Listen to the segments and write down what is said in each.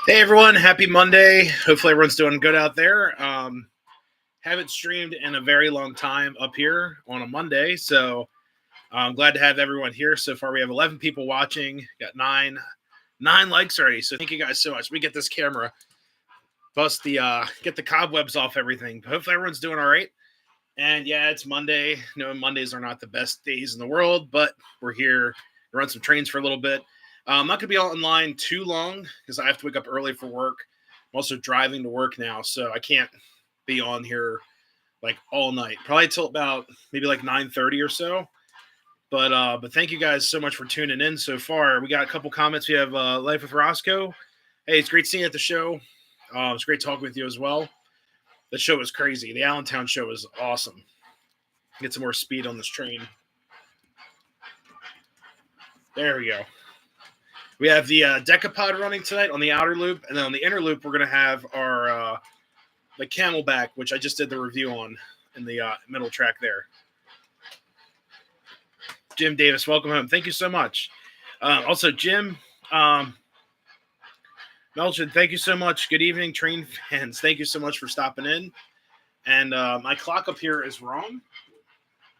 Hey everyone, happy Monday. Hopefully everyone's doing good out there. Haven't streamed in a very long time up here on a Monday, so I'm glad to have everyone here. So far we have 11 people watching, got nine likes already. So thank you guys so much. We get this camera, bust the get the cobwebs off everything. Hopefully everyone's doing all right. And yeah, it's Monday. No, Mondays are not the best days in the world, but we're here to run some trains for a little bit. I'm not going to be online too long because I have to wake up early for work. I'm also driving to work now, so I can't be on here like all night. Probably till about maybe like 9:30 or so. But thank you guys so much for tuning in so far. We got a couple comments. We have Life with Roscoe. Hey, it's great seeing you at the show. It's great talking with you as well. The show was crazy. The Allentown show was awesome. Get some more speed on this train. There we go. We have the Decapod running tonight on the outer loop, and then on the inner loop, we're going to have our the Camelback, which I just did the review on in the middle track there. Jim Davis, welcome home. Thank you so much. Also, Jim Melchin, thank you so much. Good evening, train fans. Thank you so much for stopping in. And my clock up here is wrong.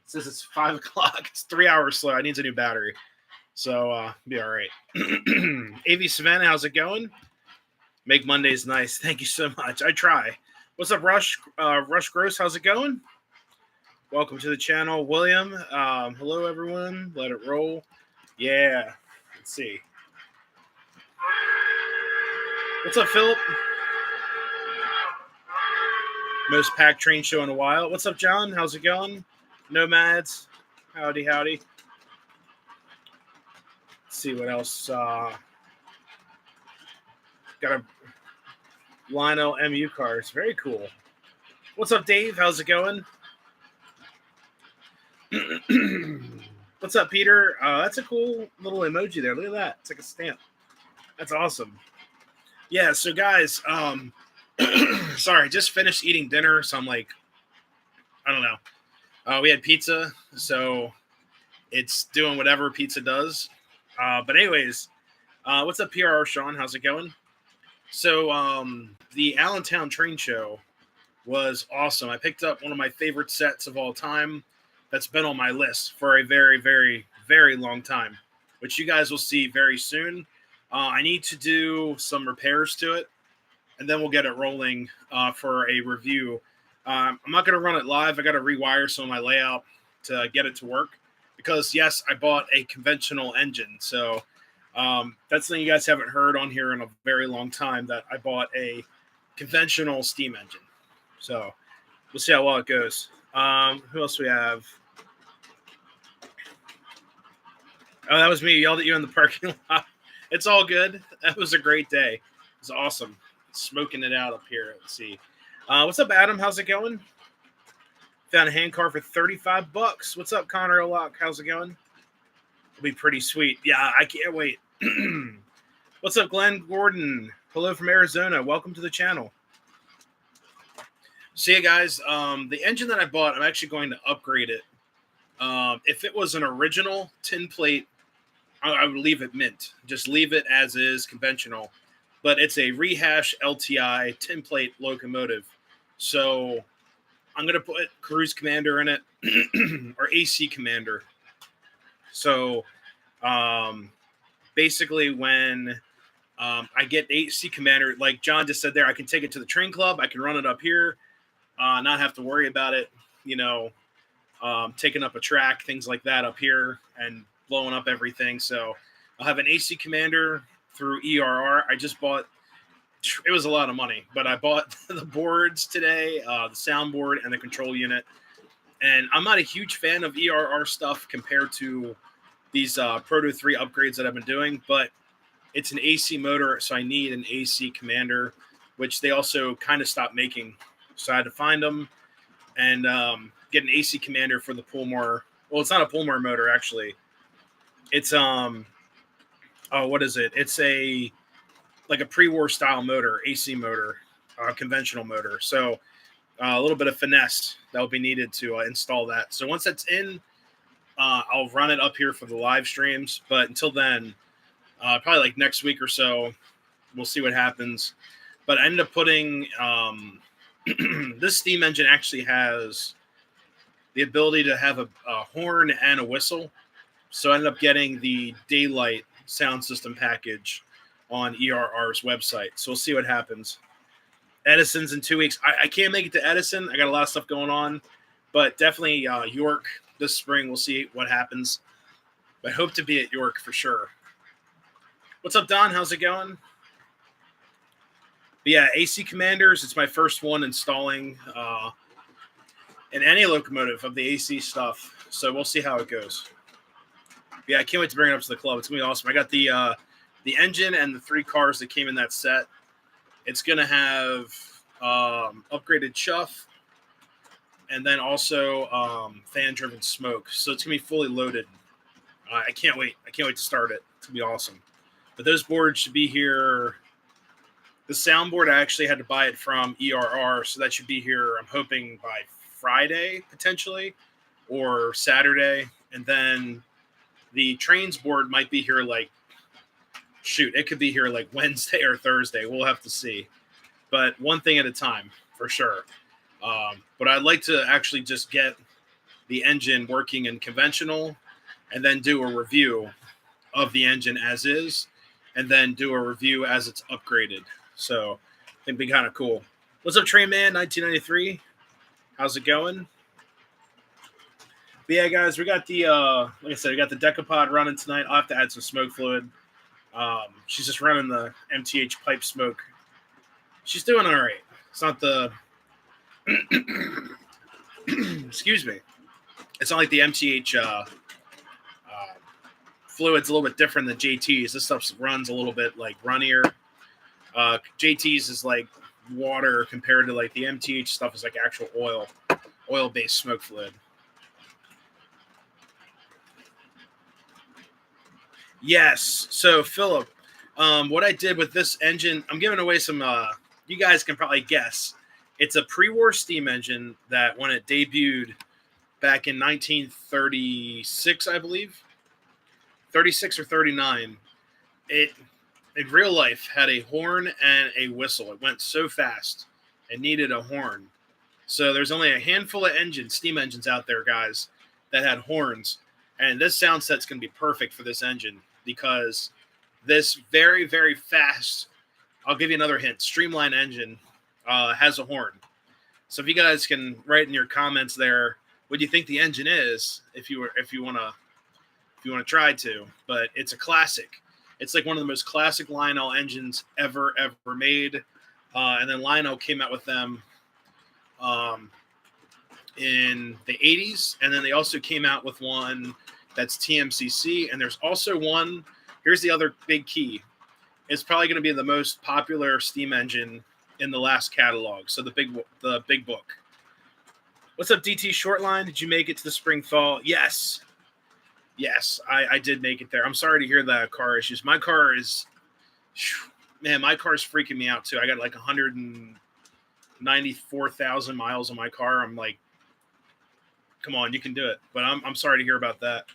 It says it's 5 o'clock. It's 3 hours slow. I need a new battery. So be all right. AV Savannah, how's it going? Make Mondays nice. Thank you so much. I try. What's up, Rush? Rush Gross, how's it going? Welcome to the channel, William. Hello, everyone. Let it roll. Yeah. Let's see. What's up, Philip? Most packed train show in a while. What's up, John? How's it going? Nomads. Howdy, howdy. Let's see what else. Got a Lionel MU cars. Very cool. What's up, Dave? How's it going? What's up, Peter? That's a cool little emoji there. Look at that. It's like a stamp. That's awesome. Yeah, so guys, sorry, just finished eating dinner, so I'm like, I don't know. We had pizza, so it's doing whatever pizza does. But anyways, what's up, PRR Sean? How's it going? So the Allentown train show was awesome. I picked up one of my favorite sets of all time that's been on my list for a very, very, very long time, which you guys will see very soon. I need to do some repairs to it, and then we'll get it rolling for a review. I'm not going to run it live. I got to rewire some of my layout to get it to work because, yes, I bought a conventional engine. So that's something you guys haven't heard on here in a very long time, that I bought a conventional steam engine. So we'll see how well it goes. Who else we have? Oh, that was me. Yelled at you in the parking lot. It's all good. That was a great day. It was awesome. Smoking it out up here. Let's see. What's up, Adam? How's it going? Found a hand car for $35. What's up, Connor O'Lock? How's it going? It'll be pretty sweet. Yeah, I can't wait. What's up, Glenn Gordon? Hello from Arizona. Welcome to the channel. See you guys. The engine that I bought, I'm actually going to upgrade it. If it was an original tin plate, I would leave it mint. Just leave it as is, conventional. But it's a rehash LTI tin plate locomotive. So I'm going to put Cruise Commander in it or AC Commander. So basically when I get AC Commander, like John just said there, I can take it to the train club. I can run it up here, not have to worry about it, taking up a track, things like that up here and blowing up everything. So I'll have an AC Commander through ERR. I just bought, it was a lot of money, but I bought the boards today, the soundboard and the control unit. And I'm not a huge fan of ERR stuff compared to these Proto 3 upgrades that I've been doing, but it's an AC motor, so I need an AC Commander, which they also kind of stopped making. So I had to find them and get an AC Commander for the Pullmore. Well, it's not a Pullmore motor, actually. It's what is it? It's like a pre-war style motor, AC motor, conventional motor. So a little bit of finesse that will be needed to install that. So once that's in, I'll run it up here for the live streams. But until then, probably like next week or so, We'll see what happens. But I ended up putting this steam engine actually has the ability to have a horn and a whistle. So I ended up getting the Daylight sound system package on ERR's website. So we'll see what happens. Edison's in 2 weeks. I can't make it to Edison. I got a lot of stuff going on. But definitely York this spring. We'll see what happens. But I hope to be at York for sure. What's up, Don? How's it going? But yeah, AC Commanders. It's my first one installing in any locomotive of the AC stuff. So we'll see how it goes. Yeah, I can't wait to bring it up to the club. It's going to be awesome. I got the engine and the 3 cars that came in that set. It's going to have upgraded chuff and then also fan-driven smoke. So it's going to be fully loaded. I can't wait. I can't wait to start it. It's going to be awesome. But those boards should be here. The soundboard, I actually had to buy it from ERR, so that should be here, I'm hoping, by Friday, potentially, or Saturday. And then the trains board might be here it could be here like Wednesday or Thursday. We'll have to see. But one thing at a time, for sure. But I'd like to actually just get the engine working in conventional and then do a review of the engine as is, and then do a review as it's upgraded. So I think it'd be kind of cool. What's up, Train Man 1993? How's it going? But yeah, guys, we got the like I said, we got the Decapod running tonight. I'll have to add some smoke fluid. She's just running the MTH pipe smoke. She's doing all right. It's not the excuse me. It's not like the MTH fluid's a little bit different than JT's. This stuff runs a little bit like runnier. JT's is like water compared to like the MTH stuff is like actual oil-based smoke fluid. Yes. So Philip, what I did with this engine, I'm giving away some. You guys can probably guess. It's a pre-war steam engine that when it debuted back in 1936, I believe, 36 or 39, it in real life had a horn and a whistle. It went so fast and needed a horn. So there's only a handful of steam engines out there, guys, that had horns. And this sound set's going to be perfect for this engine because this very, very fast, I'll give you another hint, Streamline engine has a horn. So if you guys can write in your comments there what you think the engine is, if you want to try to, but it's a classic. It's like one of the most classic Lionel engines ever made. And then Lionel came out with them in the 80s. And then they also came out with one that's TMCC. And there's also one, here's the other big key. It's probably going to be the most popular steam engine in the last catalog. So the big book. What's up, DT Shortline? Did you make it to the spring fall? Yes, I did make it there. I'm sorry to hear the car issues. My car is freaking me out too. I got like 194,000 miles on my car. I'm like, come on, you can do it. But I'm sorry to hear about that.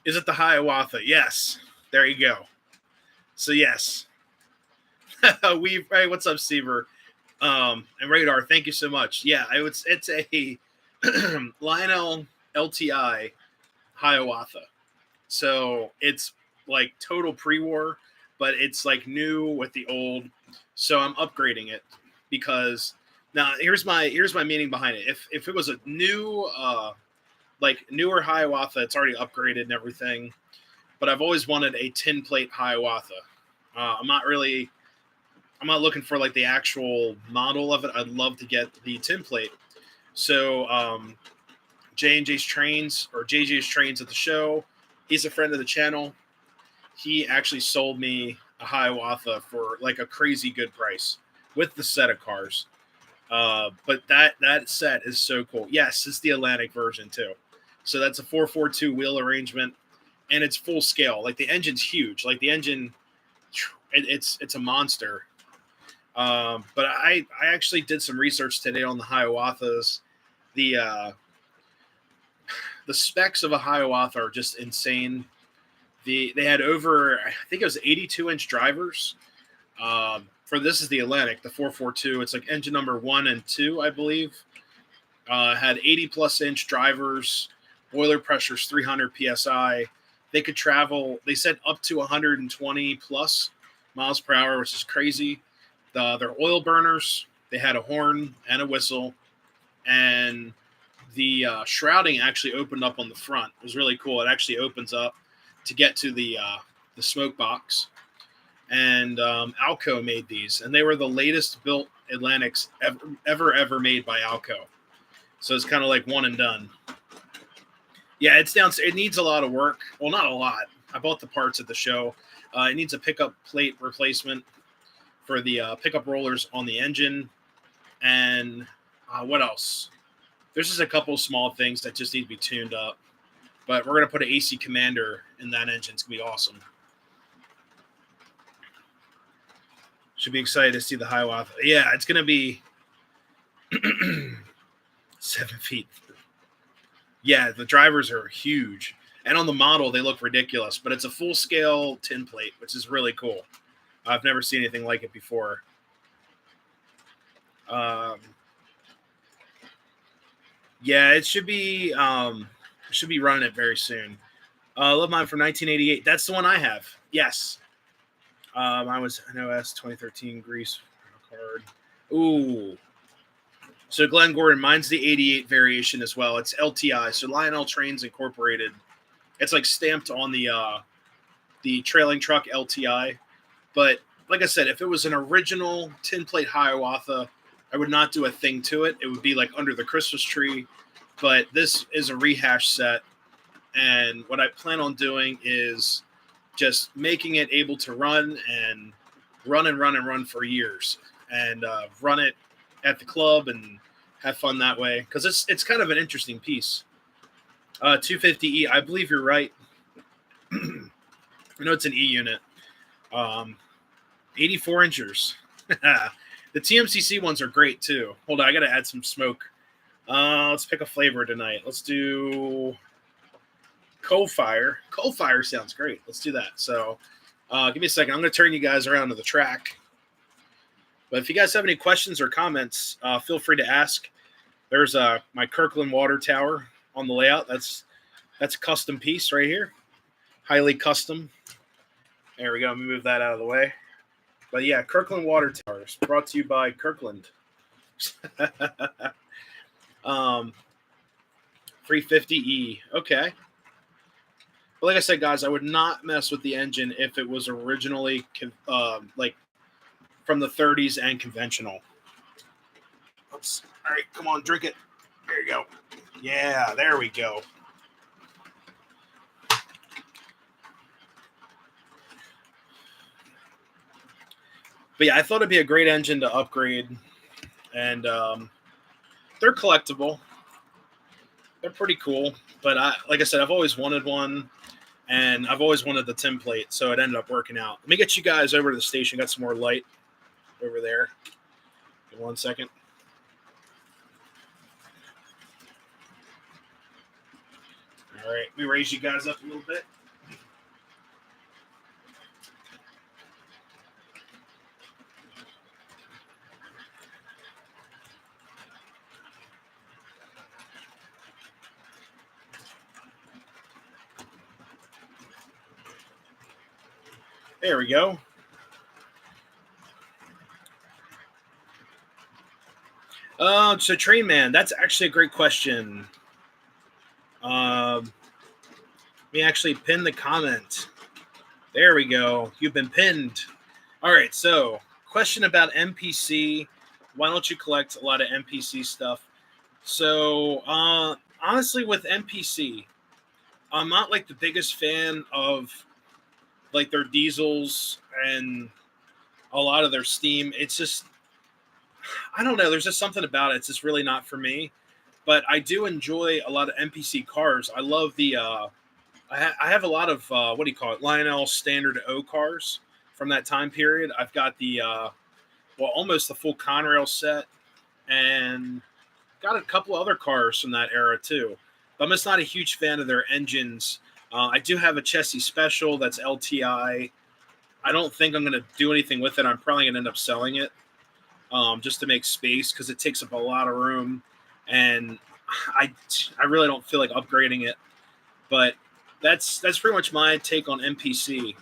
Is it the Hiawatha? Yes. There you go. So yes. Hey, what's up, Seaver? And Radar, thank you so much. Yeah, it's a Lionel LTI Hiawatha. So it's like total pre-war, but it's like new with the old. So I'm upgrading it because now here's my meaning behind it. If it was a new newer Hiawatha, it's already upgraded and everything. But I've always wanted a tin plate Hiawatha. I'm not looking for like the actual model of it. I'd love to get the tin plate. So J&J's Trains or JJ's Trains at the show. He's a friend of the channel. He actually sold me a Hiawatha for like a crazy good price with the set of cars. But that set is so cool. Yes, it's the Atlantic version too. So that's a 442 wheel arrangement, and it's full scale. Like the engine's huge. Like the engine, it's a monster. But I actually did some research today on the Hiawathas. The specs of a Hiawatha are just insane. They had over, I think it was 82-inch drivers. For this is the Atlantic, the 442. It's like engine number 1 and 2, I believe. Had 80+ inch drivers, boiler pressures 300 psi. They could travel, they said up to 120 plus miles per hour, which is crazy. Their oil burners, they had a horn and a whistle, and the shrouding actually opened up on the front. It was really cool. It actually opens up to get to the smoke box. And Alco made these, and they were the latest built Atlantics ever made by Alco. So it's kind of like one and done. Yeah, it's down. It needs a lot of work. Well, not a lot. I bought the parts at the show. It needs a pickup plate replacement for the pickup rollers on the engine. And what else? There's just a couple small things that just need to be tuned up. But we're going to put an AC Commander in that engine. It's going to be awesome. Should be excited to see the Hiawatha. Yeah, it's going to be 7 feet. Yeah, the drivers are huge. And on the model, they look ridiculous. But it's a full-scale tin plate, which is really cool. I've never seen anything like it before. Yeah, it should be running it very soon. Love Mine from 1988. That's the one I have. Yes. I was NOS 2013 Grease card. Ooh. So Glenn Gordon, mine's the 88 variation as well. It's LTI, so Lionel Trains Incorporated. It's like stamped on the trailing truck LTI. But like I said, if it was an original tin plate Hiawatha, I would not do a thing to it. It would be like under the Christmas tree. But this is a rehash set. And what I plan on doing is just making it able to run for years. And run it at the club and have fun that way. Because it's kind of an interesting piece. 250E, I believe you're right. I know it's an E unit. 84 inchers. The TMCC ones are great too. Hold on, I got to add some smoke. Let's pick a flavor tonight. Let's do Coal Fire. Coal Fire sounds great. Let's do that. So give me a second. I'm going to turn you guys around to the track. But if you guys have any questions or comments, feel free to ask. There's my Kirkland water tower on the layout. That's a custom piece right here. Highly custom. There we go. Let me move that out of the way. But yeah, Kirkland water towers brought to you by Kirkland. 350E. Okay. But like I said, guys, I would not mess with the engine if it was originally like from the 30s and conventional. Oops. All right, come on, drink it. There you go. Yeah, there we go. But yeah, I thought it'd be a great engine to upgrade. And they're collectible. They're pretty cool. But like I said, I've always wanted one. And I've always wanted the tin plate. So it ended up working out. Let me get you guys over to the station. Got some more light over there. Give me 1 second. All right. Let me raise you guys up a little bit. There we go. So Train Man, that's actually a great question. Let me actually pin the comment. There we go. You've been pinned. All right. So question about MPC. Why don't you collect a lot of MPC stuff? So honestly, with MPC, I'm not like the biggest fan of like their diesels and a lot of their steam. It's just, I don't know. There's just something about it. It's just really not for me. But I do enjoy a lot of MPC cars. I love the, I have a lot of, what do you call it? Lionel Standard O cars from that time period. I've got the, almost the full Conrail set and got a couple other cars from that era too. But I'm just not a huge fan of their engines. I do have a Chessie Special that's LTI. I don't think I'm going to do anything with it. I'm probably going to end up selling it just to make space because it takes up a lot of room, and I I really don't feel like upgrading it. But that's pretty much my take on MPC.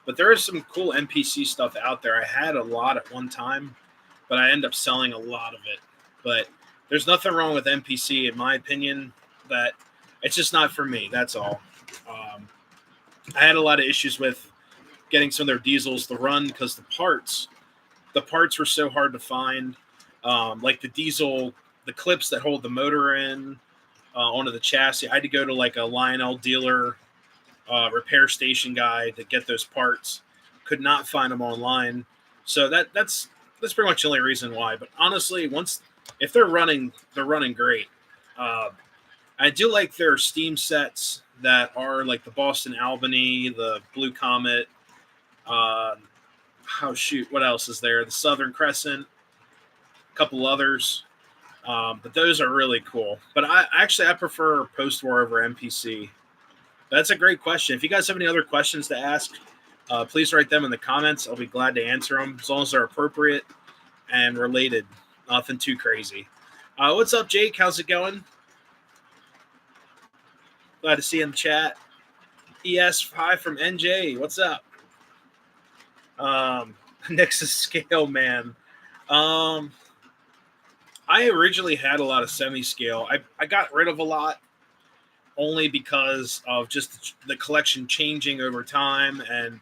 But there is some cool MPC stuff out there. I had a lot at one time, but I end up selling a lot of it. But there's nothing wrong with MPC, in my opinion. That it's just not for me. That's all. Um, I had a lot of issues with getting some of their diesels to run because the parts were so hard to find. Like the diesel, the clips that hold the motor in onto the chassis, I had to go to like a Lionel dealer repair station guy to get those parts. Could not find them online, so that's pretty much the only reason why. But honestly, once if they're running great. Uh, I do like their Steam sets that are like the Boston Albany, the Blue Comet. Uh, oh shoot, what else is there? The Southern Crescent, a couple others. But those are really cool. But I prefer post war over MPC. That's a great question. If you guys have any other questions to ask, please write them in the comments. I'll be glad to answer them as long as they're appropriate and related. Nothing too crazy. What's up, Jake? How's it going? Glad to see you in the chat. ES5 from NJ. What's up? Nexus scale, man. I originally had a lot of semi-scale. I got rid of a lot only because of just the collection changing over time. And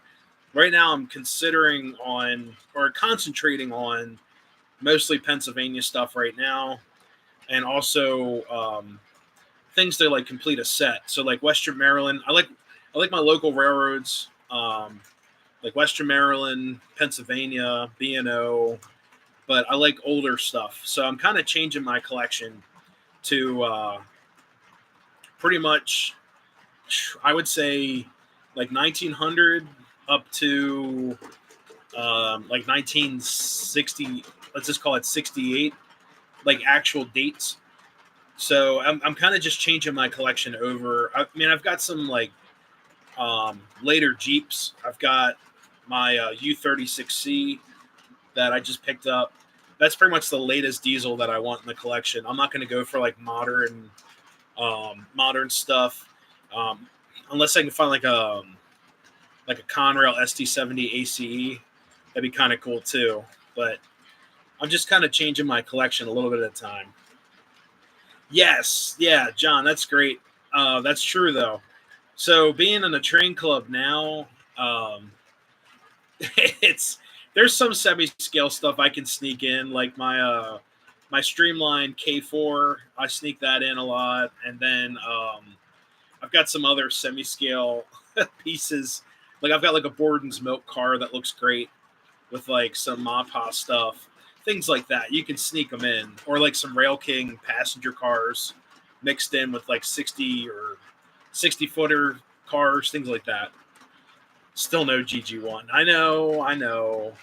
right now I'm considering on or concentrating on mostly Pennsylvania stuff right now. And also things that like complete a set. So like Western Maryland, I like my local railroads, like Western Maryland, Pennsylvania, B&O, but I like older stuff. So I'm kind of changing my collection to pretty much, I would say, like 1900 up to like 1960. Let's just call it 68, like actual dates. So I'm kind of just changing my collection over. I mean, I've got some like later Jeeps. I've got my U36C that I just picked up. That's pretty much the latest diesel that I want in the collection. I'm not going to go for like modern stuff, um, unless I can find like a Conrail ST70 ACE. That'd be kind of cool too. But I'm just kind of changing my collection a little bit at a time. Yes, yeah, John, that's great. That's true though. So being in a train club now, it's there's some semi-scale stuff I can sneak in, like my Streamline K4. I sneak that in a lot, and then I've got some other semi-scale pieces. Like I've got like a Borden's milk car that looks great with like some Mappa stuff, things like that. You can sneak them in, or like some Rail King passenger cars mixed in with like 60 or 60 footer cars, things like that. Still no GG1. I know.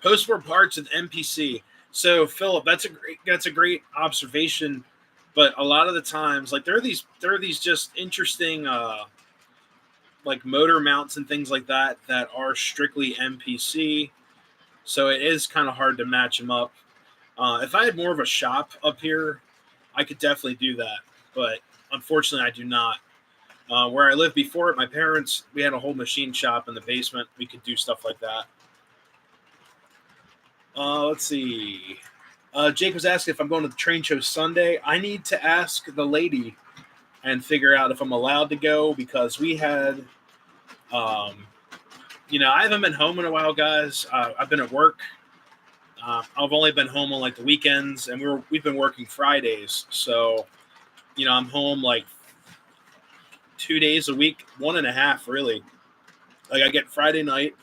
Post-war parts and MPC. So Philip, that's a great observation. But a lot of the times, like there are these just interesting like motor mounts and things like that that are strictly MPC. So it is kind of hard to match them up. If I had more of a shop up here, I could definitely do that. But unfortunately, I do not. Where I lived before at my parents, we had a whole machine shop in the basement. We could do stuff like that. Let's see. Jake was asking if I'm going to the train show Sunday. I need to ask the lady and figure out if I'm allowed to go because we had, I haven't been home in a while, guys. I've been at work. I've only been home on like the weekends, and we've been working Fridays. So, I'm home like 2 days a week, 1.5 really. Like I get Friday night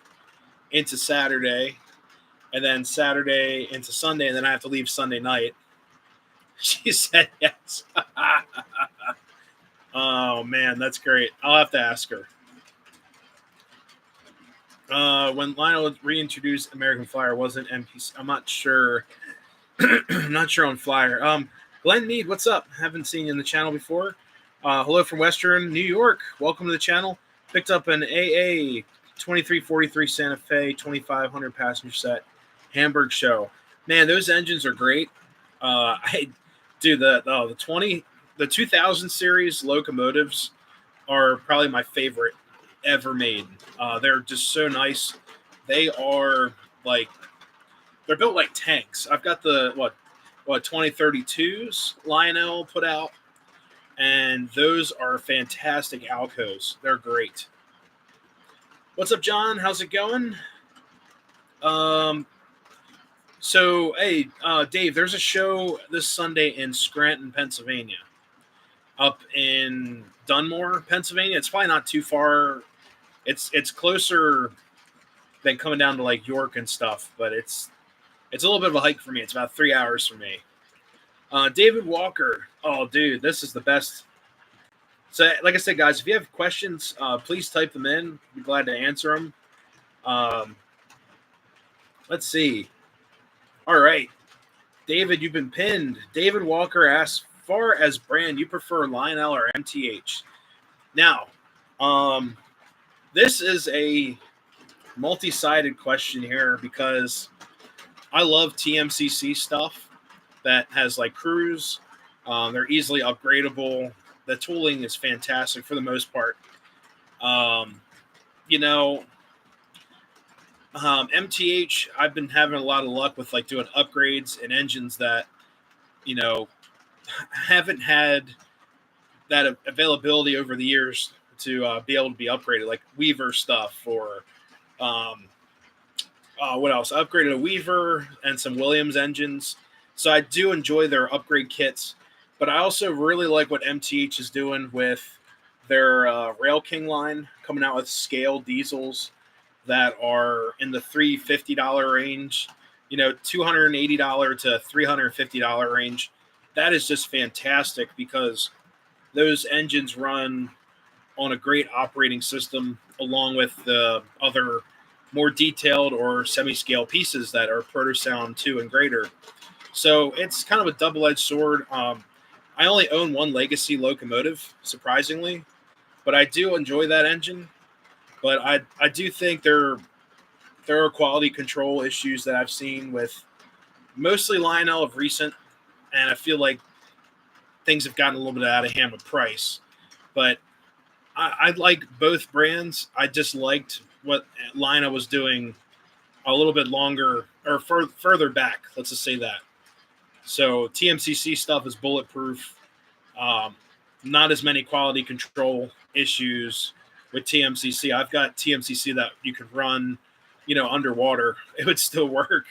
into Saturday, and then Saturday into Sunday, and then I have to leave Sunday night. She said yes. Oh man, that's great. I'll have to ask her. When Lionel reintroduced American Flyer, wasn't MPC? I'm not sure. Not sure on Flyer. Glenn Mead, what's up? Haven't seen you in the channel before. Hello from Western New York. Welcome to the channel. Picked up an AA 2343 Santa Fe 2500 passenger set Hamburg show. Man, those engines are great. I do the 2000 series locomotives are probably my favorite ever made. They're just so nice. They are like they're built like tanks. I've got the 2032s Lionel put out, and those are fantastic Alcos. They're great. What's up, John? How's it going? So, hey, Dave, there's a show this Sunday in Scranton, Pennsylvania, up in Dunmore, Pennsylvania. It's probably not too far. It's closer than coming down to like York and stuff, but it's a little bit of a hike for me. It's about 3 hours for me. David Walker. Oh, dude, this is the best. So, like I said, guys, if you have questions, please type them in. I'd be glad to answer them. Let's see. All right. David, you've been pinned. David Walker asks, far as brand, you prefer Lionel or MTH? Now, this is a multi-sided question here because I love TMCC stuff that has like cruise. They're easily upgradable. The tooling is fantastic for the most part. MTH, I've been having a lot of luck with like doing upgrades and engines that, haven't had that availability over the years to be able to be upgraded, like Weaver stuff or what else? I upgraded a Weaver and some Williams engines. So I do enjoy their upgrade kits, but I also really like what MTH is doing with their Rail King line, coming out with scale diesels that are in the $350 range, $280 to $350 range. That is just fantastic because those engines run on a great operating system along with the other more detailed or semi-scale pieces that are Protosound 2 and greater. So it's kind of a double-edged sword. I only own one Legacy locomotive, surprisingly, but I do enjoy that engine. But I do think there are quality control issues that I've seen with mostly Lionel of recent, and I feel like things have gotten a little bit out of hand with price. But I like both brands. I just liked what Lionel was doing a little bit longer or further back. Let's just say that. So TMCC stuff is bulletproof. Not as many quality control issues with TMCC. I've got TMCC that you could run, underwater. It would still work.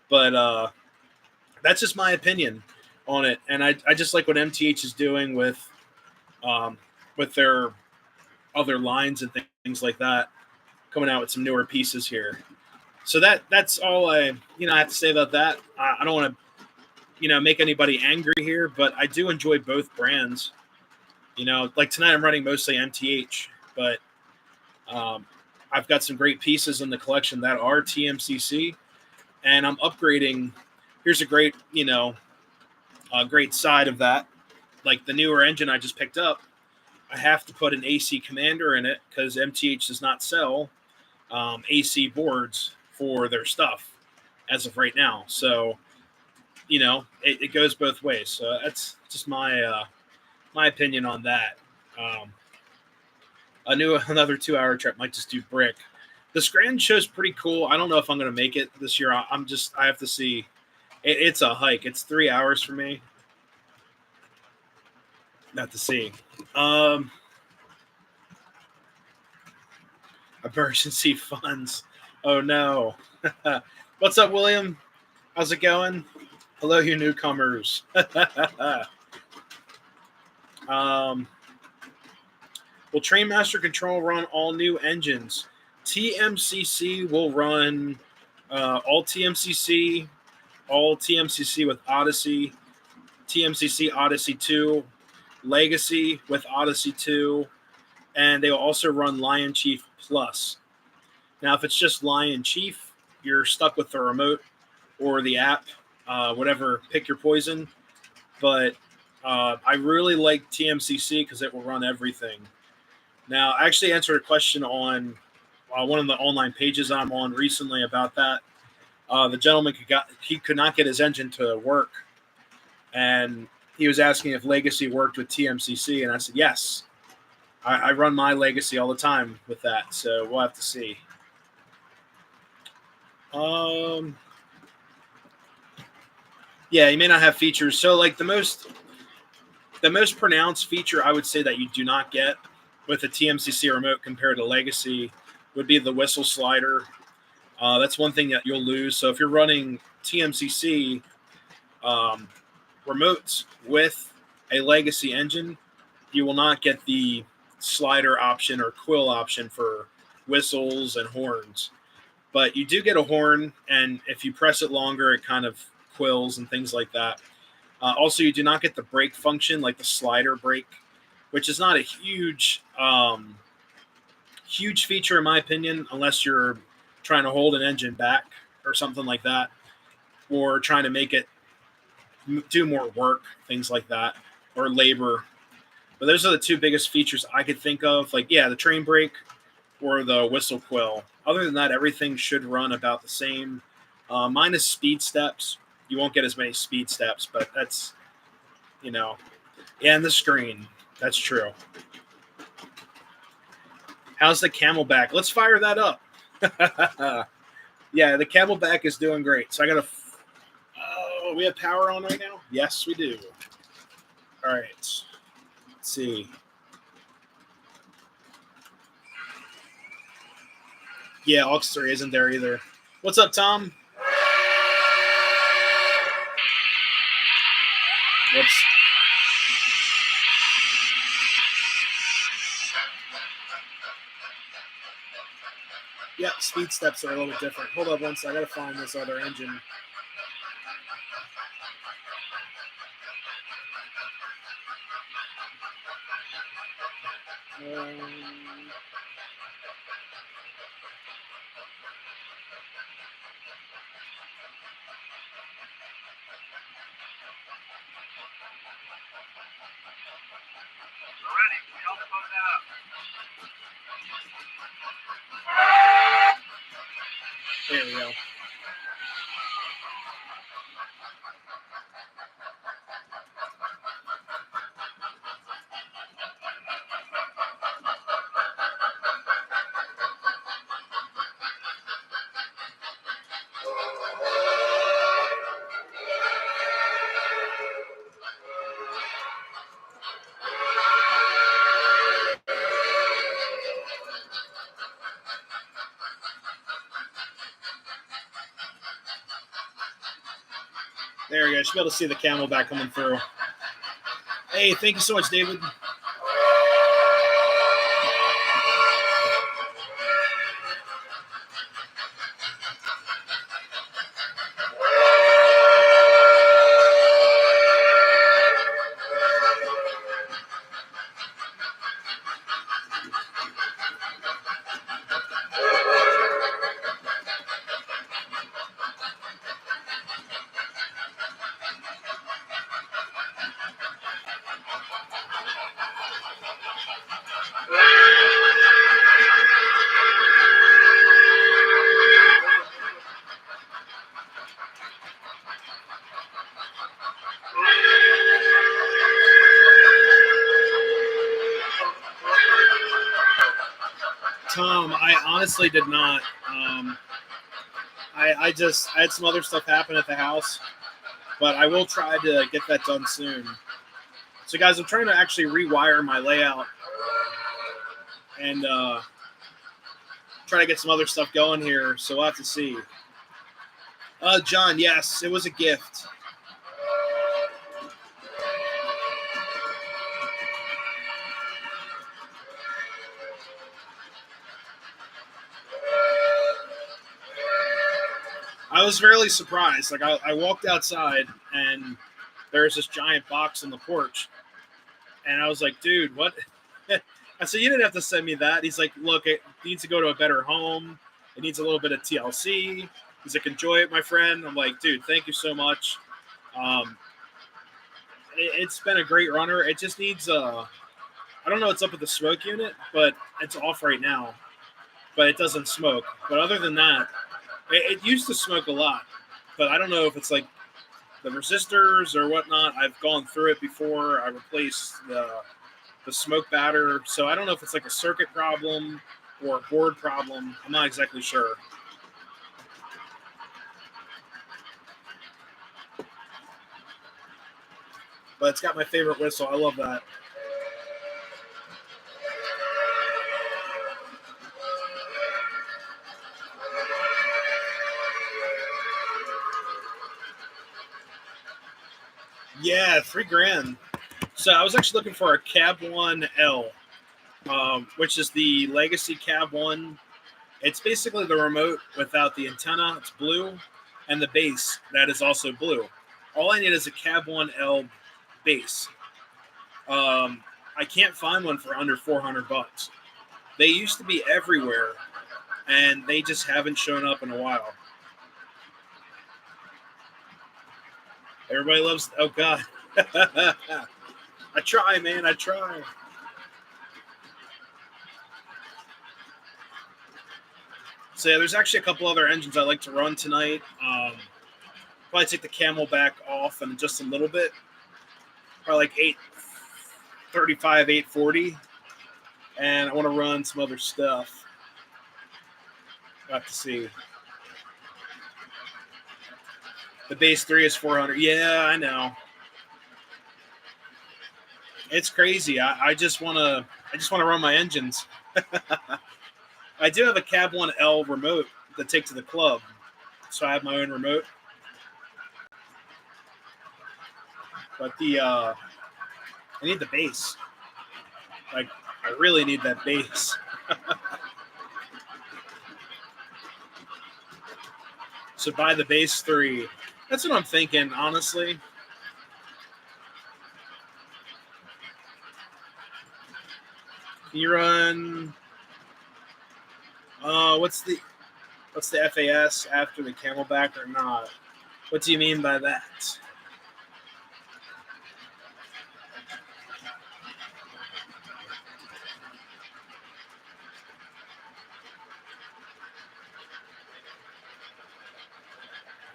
But that's just my opinion on it. And I just like what MTH is doing with their other lines and things like that, coming out with some newer pieces here. So that's all I have to say about that. I don't want to, make anybody angry here, but I do enjoy both brands. Like tonight I'm running mostly MTH, but I've got some great pieces in the collection that are TMCC, and I'm upgrading. Here's a great, great side of that. Like the newer engine I just picked up, I have to put an AC commander in it because MTH does not sell AC boards for their stuff as of right now. So, it goes both ways. So that's just my opinion on that. Another 2-hour trip might just do brick. The Scranton show's pretty cool. I don't know if I'm going to make it this year. I have to see. It's a hike. It's 3 hours for me. Not to see. Emergency funds. Oh no. What's up, William? How's it going? Hello, you newcomers. Will Trainmaster Control run all new engines? TMCC will run all TMCC with Odyssey, TMCC Odyssey 2, Legacy with Odyssey 2, and they will also run Lion Chief Plus. Now, if it's just Lion Chief, you're stuck with the remote or the app. whatever, pick your poison. But I really like TMCC because it will run everything. Now, I actually answered a question on one of the online pages I'm on recently about that. The gentleman could not get his engine to work, and he was asking if Legacy worked with TMCC, and I said yes. I run my Legacy all the time with that, so we'll have to see. Yeah, you may not have features. So, like the most pronounced feature I would say that you do not get with a TMCC remote compared to Legacy would be the whistle slider. That's one thing that you'll lose. So if you're running TMCC remotes with a Legacy engine, you will not get the slider option or quill option for whistles and horns. But you do get a horn, and if you press it longer, it kind of quills and things like that. Also, you do not get the brake function, like the slider brake, which is not a huge feature in my opinion, unless you're trying to hold an engine back or something like that, or trying to make it do more work, things like that, or labor. But those are the two biggest features I could think of. Like, yeah, the train brake or the whistle quill. Other than that, everything should run about the same, minus speed steps. You won't get as many speed steps, but that's, and the screen. That's true. How's the Camelback? Let's fire that up. Yeah, the Camelback is doing great. So I got we have power on right now? Yes, we do. All right. Let's see. Yeah, aux 3 isn't there either. What's up, Tom? Whoops. Yeah, speed steps are a little bit different. Hold up once. I got to find this other engine. There we go. There you go. You should be able to see the Camelback coming through. Hey, thank you so much, David. Tom, I honestly did not. I had some other stuff happen at the house, but I will try to get that done soon. So, guys, I'm trying to actually rewire my layout and try to get some other stuff going here. So we'll have to see. John, yes, it was a gift. I was really surprised. Like I walked outside and there's this giant box on the porch, and I was like, "Dude, what?" I said, "You didn't have to send me that." He's like, "Look, it needs to go to a better home. It needs a little bit of TLC." He's He's like, enjoy it, my friend. I'm like, dude, thank you so much. Um, it's been a great runner. It just needs I don't know what's up with the smoke unit, but it's off right now. But it doesn't smoke. But other than that, it used to smoke a lot. But I don't know if it's like the resistors or whatnot. I've gone through it before. I replaced the smoke batter. So I don't know if it's like a circuit problem or a board problem. I'm not exactly sure. But it's got my favorite whistle. I love that. Yeah, $3,000. So I was actually looking for a Cab One L, which is the Legacy Cab One. It's basically the remote without the antenna. It's blue, and the base that is also blue. All I need is a Cab One L base. I can't find one for under $400. They used to be everywhere, and they just haven't shown up in a while. Everybody loves. Oh God, I try, man. I try. So yeah, there's actually a couple other engines I like to run tonight. Probably take the Camelback off in just a little bit. Probably like 835, 840. And I want to run some other stuff. We'll have to see. The base 3 is 400. Yeah, I know. It's crazy. I just want to run my engines. I do have a Cab 1L remote to take to the club. So I have my own remote. But I need the base. Like, I really need that base. So buy the base 3. That's what I'm thinking, honestly. Can you run? What's the FAS after the Camelback or not? What do you mean by that?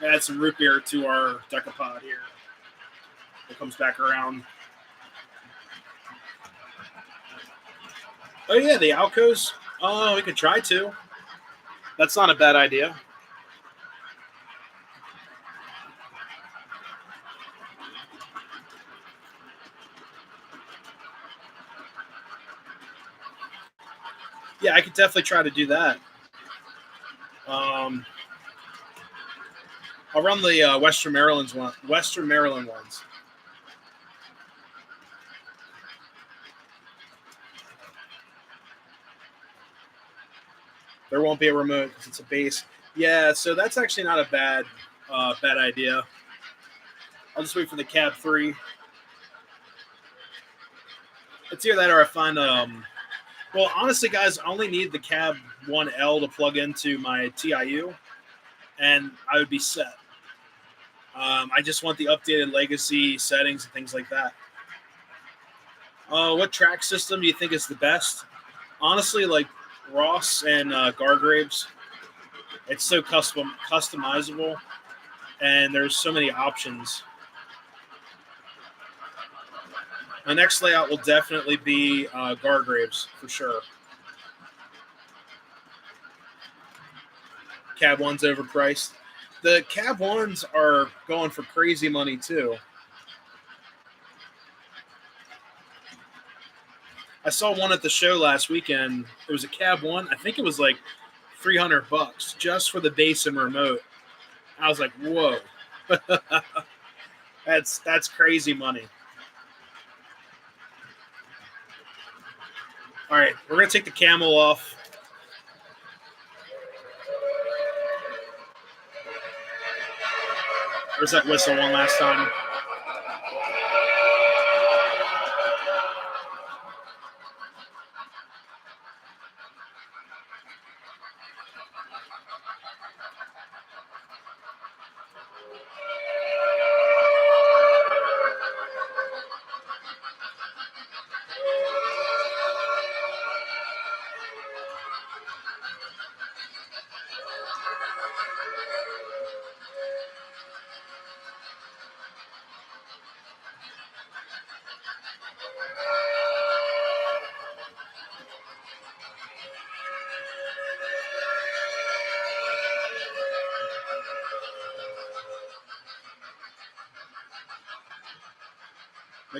Add some root beer to our Decapod here. It comes back around. Oh yeah, the Alcos. Oh, we could try to. That's not a bad idea. Yeah, I could definitely try to do that. I'll run the Western Maryland ones. There won't be a remote because it's a base. Yeah, so that's actually not a bad idea. I'll just wait for the Cab 3. It's either that or I find well, honestly, guys, I only need the Cab 1L to plug into my TIU, and I would be set. I just want the updated legacy settings and things like that. What track system do you think is the best? Honestly, like Ross and Gargraves. It's so customizable, and there's so many options. My next layout will definitely be Gargraves for sure. Cab 1's overpriced. The Cab 1s are going for crazy money too. I saw one at the show last weekend. It was a Cab 1. I think it was like $300 just for the base and remote. I was like, whoa. That's crazy money. All right, we're going to take the Camel off. There's that whistle one last time.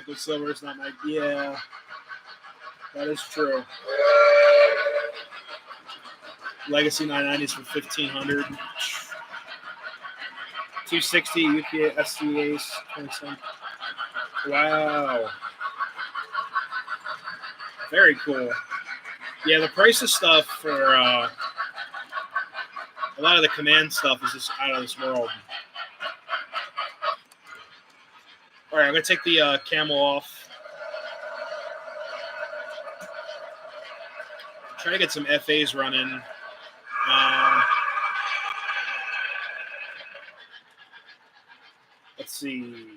Liquid silver is not my. Yeah, that is true. Legacy 990s for 1,500. 260 UPA SCAs. 20 Wow. Very cool. Yeah, the price of stuff for a lot of the command stuff is just out of this world. All right, I'm going to take the camel off. Try to get some FAs running. Let's see.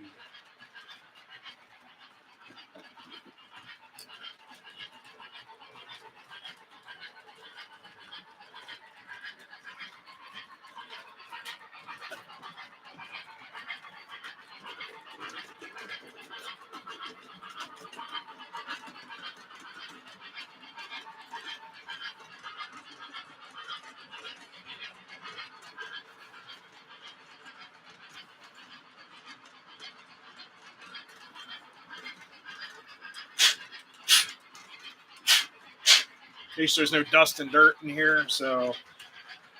At least there's no dust and dirt in here, so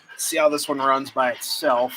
let's see how this one runs by itself.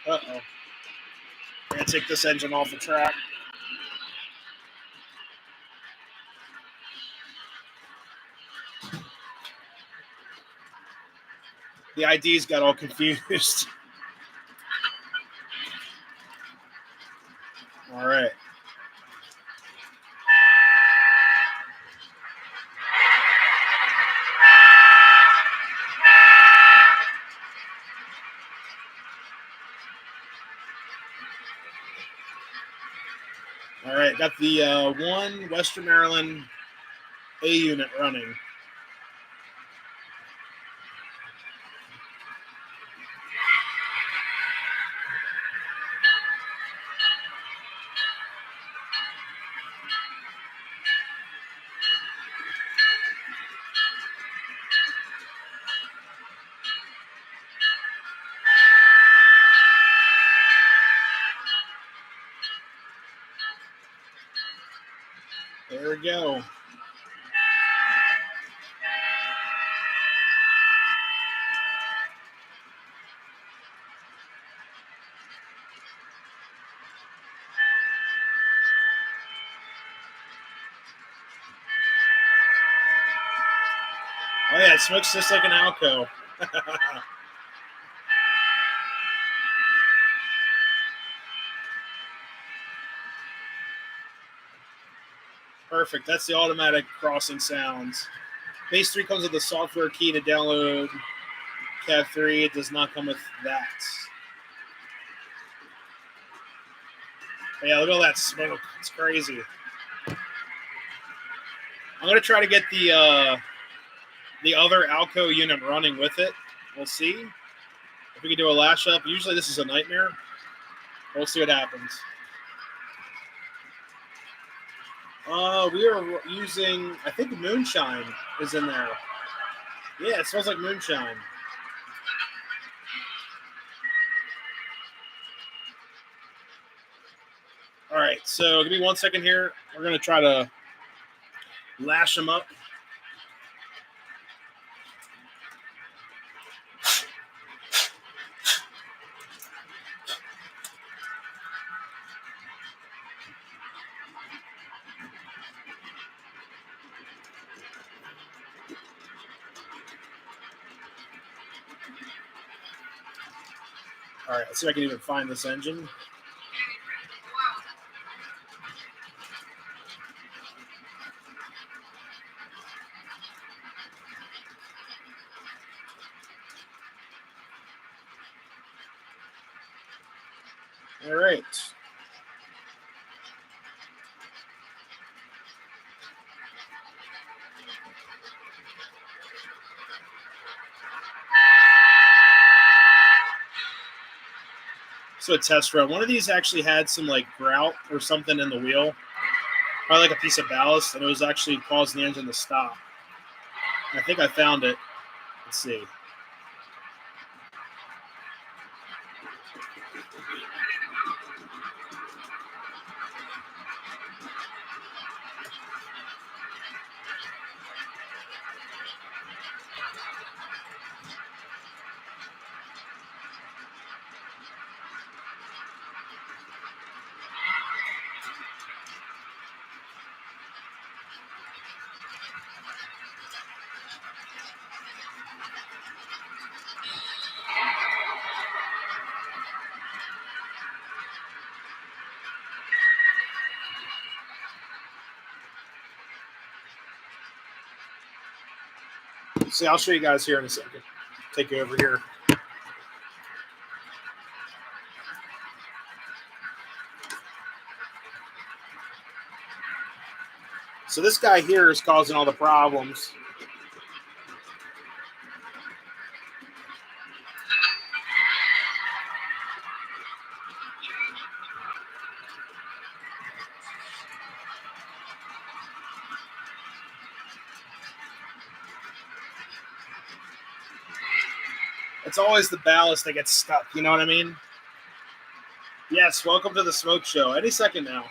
Uh-oh. I'm going to take this engine off the track. The IDs got all confused. All right. All right, got the one Western Maryland A unit running. There we go. Oh yeah, it smokes just like an Alco. Perfect. That's the automatic crossing sounds. Base 3 comes with a software key to download. Cat 3, it does not come with that. But yeah, look at all that smoke. It's crazy. I'm going to try to get the other Alco unit running with it. We'll see if we can do a lash up. Usually this is a nightmare. We'll see what happens. We are using, I think moonshine is in there. Yeah, it smells like moonshine. so give me 1 second here. We're going to try to lash them up. All right, let's see if I can even find this engine. All right. So a test run. One of these actually had some like grout or something in the wheel, probably like a piece of ballast, and it was actually causing the engine to stop. I think I found it. Let's see. See, I'll show you guys here in a second. Take you over here. So this guy here is causing all the problems. It's always the ballast that gets stuck. You know what I mean? Yes, welcome to the smoke show. Any second now.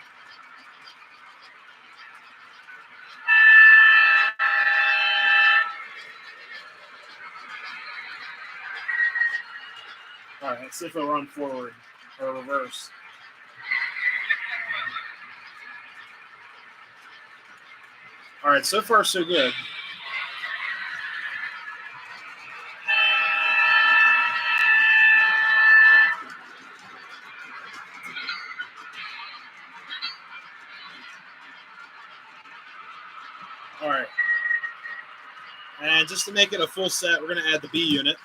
All right, let's see if it'll run forward or reverse. All right, so far so good. All right. And just to make it a full set, we're going to add the B unit.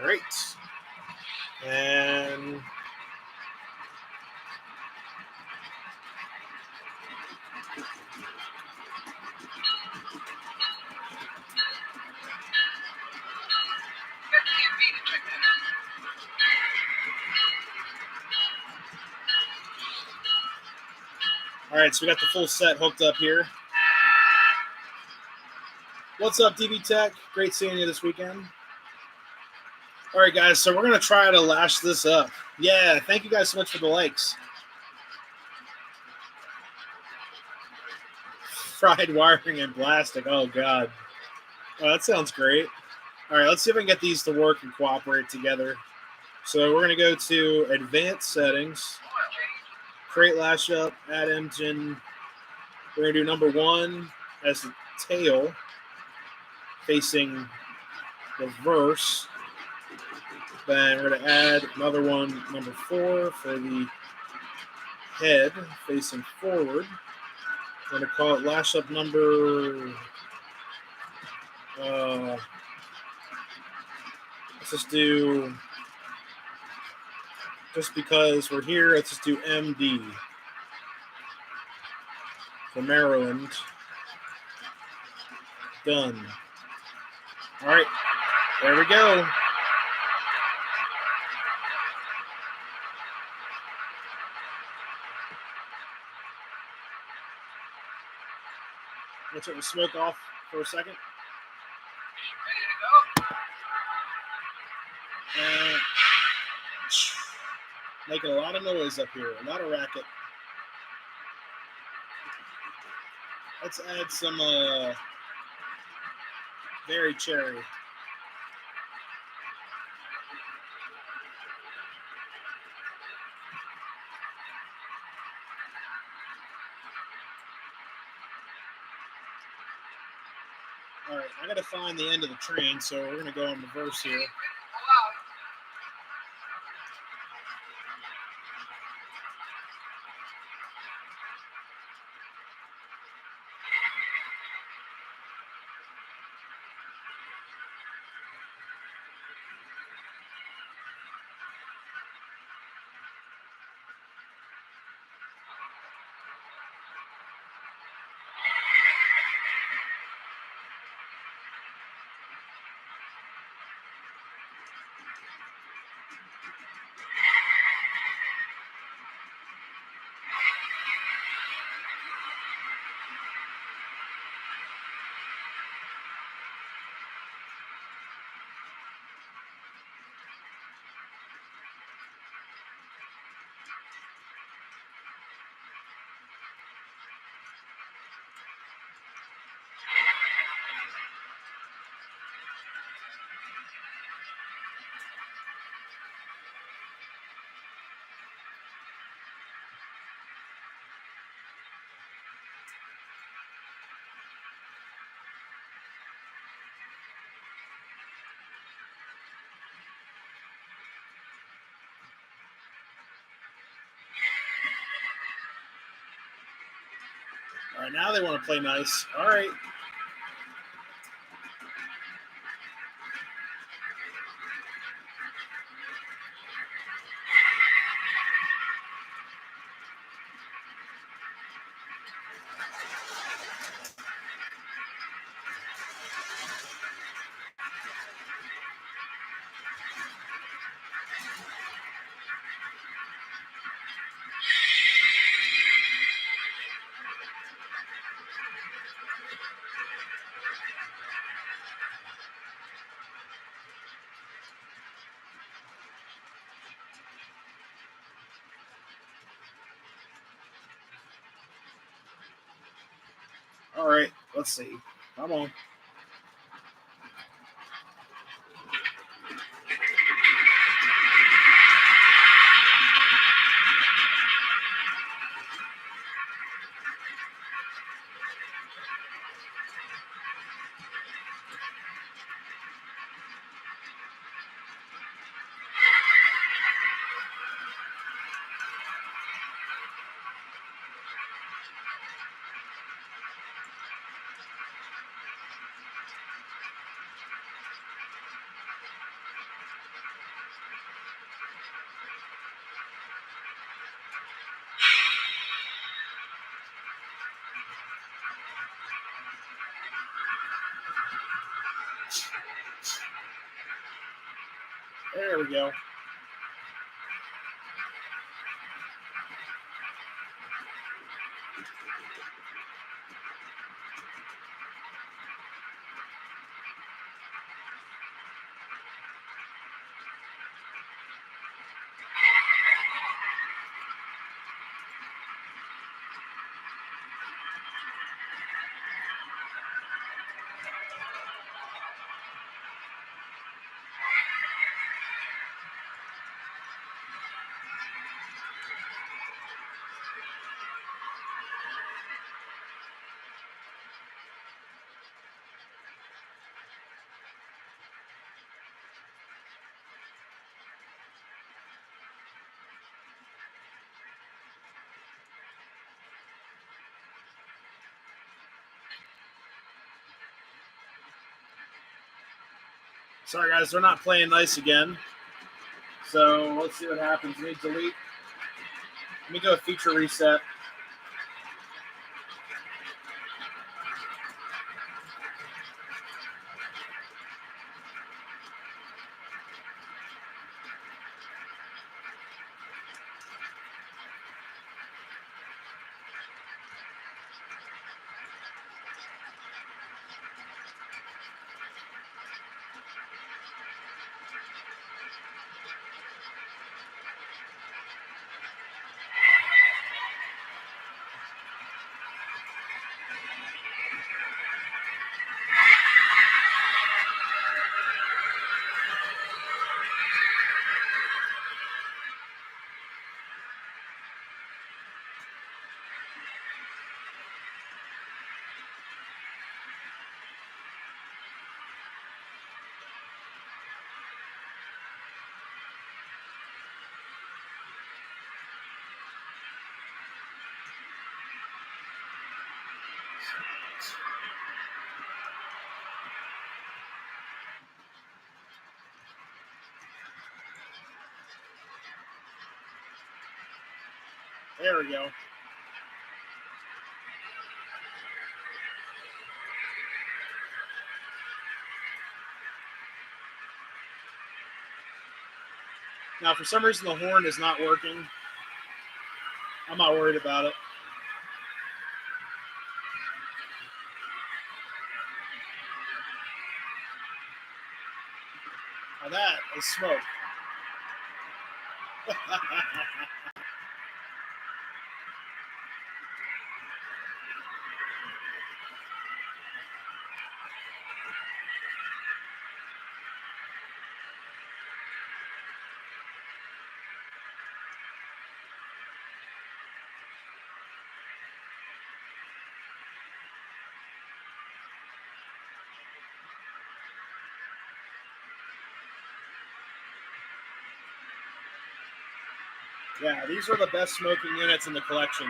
All right. And all right, so we got the full set hooked up here. What's up, DB Tech? Great seeing you this weekend. All right, guys, so we're going to try to lash this up. Yeah, thank you guys so much for the likes. Fried wiring and plastic. Oh, God. Oh, that sounds great. All right, let's see if I can get these to work and cooperate together. So we're going to go to Advanced Settings, Create Lash Up, Add Engine. We're going to do number 1 as the tail facing reverse. Then we're going to add another one, number 4, for the head facing forward. I'm going to call it Lash Up number... let's just do Just because we're here, let's just do MD for Maryland. Done. All right, there we go. Let's turn the smoke off for a second. And making a lot of noise up here, a lot of racket. Let's add some berry cherry. All right, I got to find the end of the train, so we're going to go in reverse here. All right, now they want to play nice. All right. All right, let's see. Come on. There we go. Sorry, guys, they're not playing nice again. So let's see what happens. Let me delete. Let me go feature reset. There we go. Now, for some reason, the horn is not working. I'm not worried about it. Now that is smoke. Yeah, these are the best smoking units in the collection.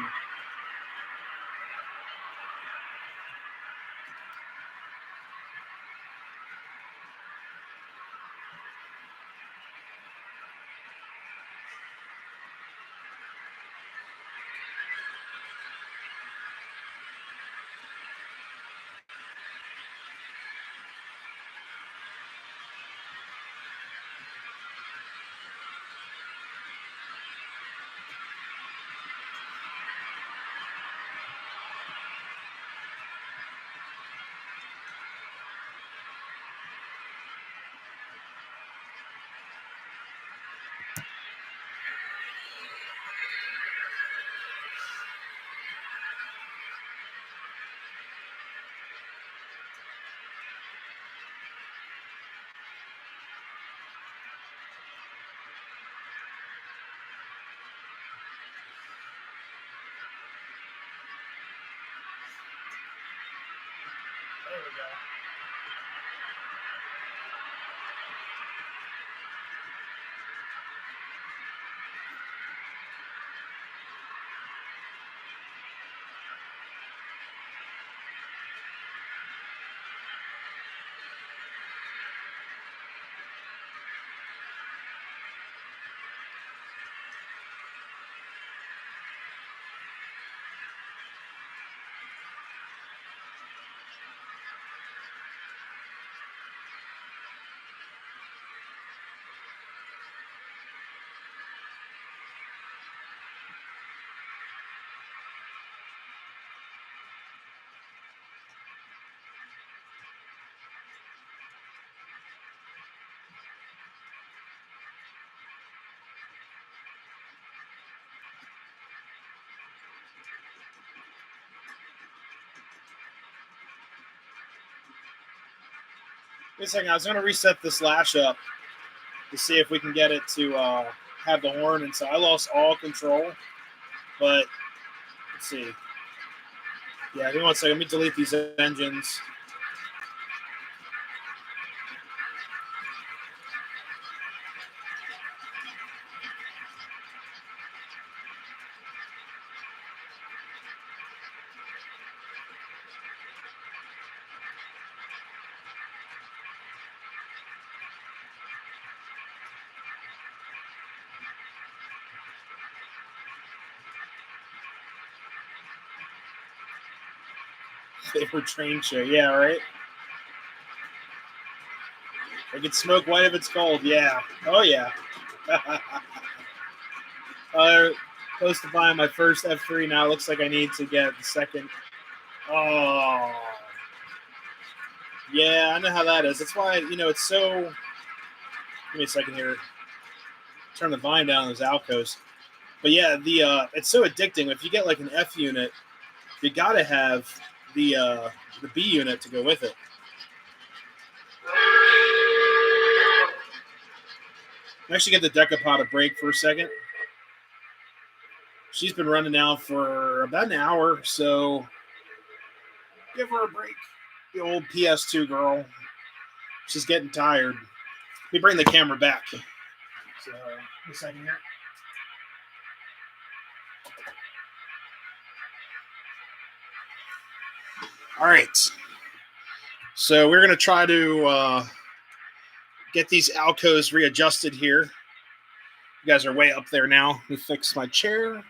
There we go. Wait a second, I was going to reset this lash up to see if we can get it to have the horn, and so I lost all control. But let's see. Yeah, give me 1 second. Let me delete these engines. Favorite train show. Yeah, right? I can smoke white if it's cold. Yeah. Oh, yeah. Close to buying my first F3 now. It looks like I need to get the second. Oh. Yeah, I know how that is. That's why, it's so. Give me a second here. Turn the volume down on those Alcos. But yeah, it's so addicting. If you get like an F unit, you got to have the B unit to go with it. I'm actually get the Decapod a break for a second. She's been running now for about an hour, so give her a break. The old PS2 girl. She's getting tired. Let me bring the camera back. So, a second here. All right. So we're going to try to get these Alcos readjusted here. You guys are way up there now. Let me fix my chair.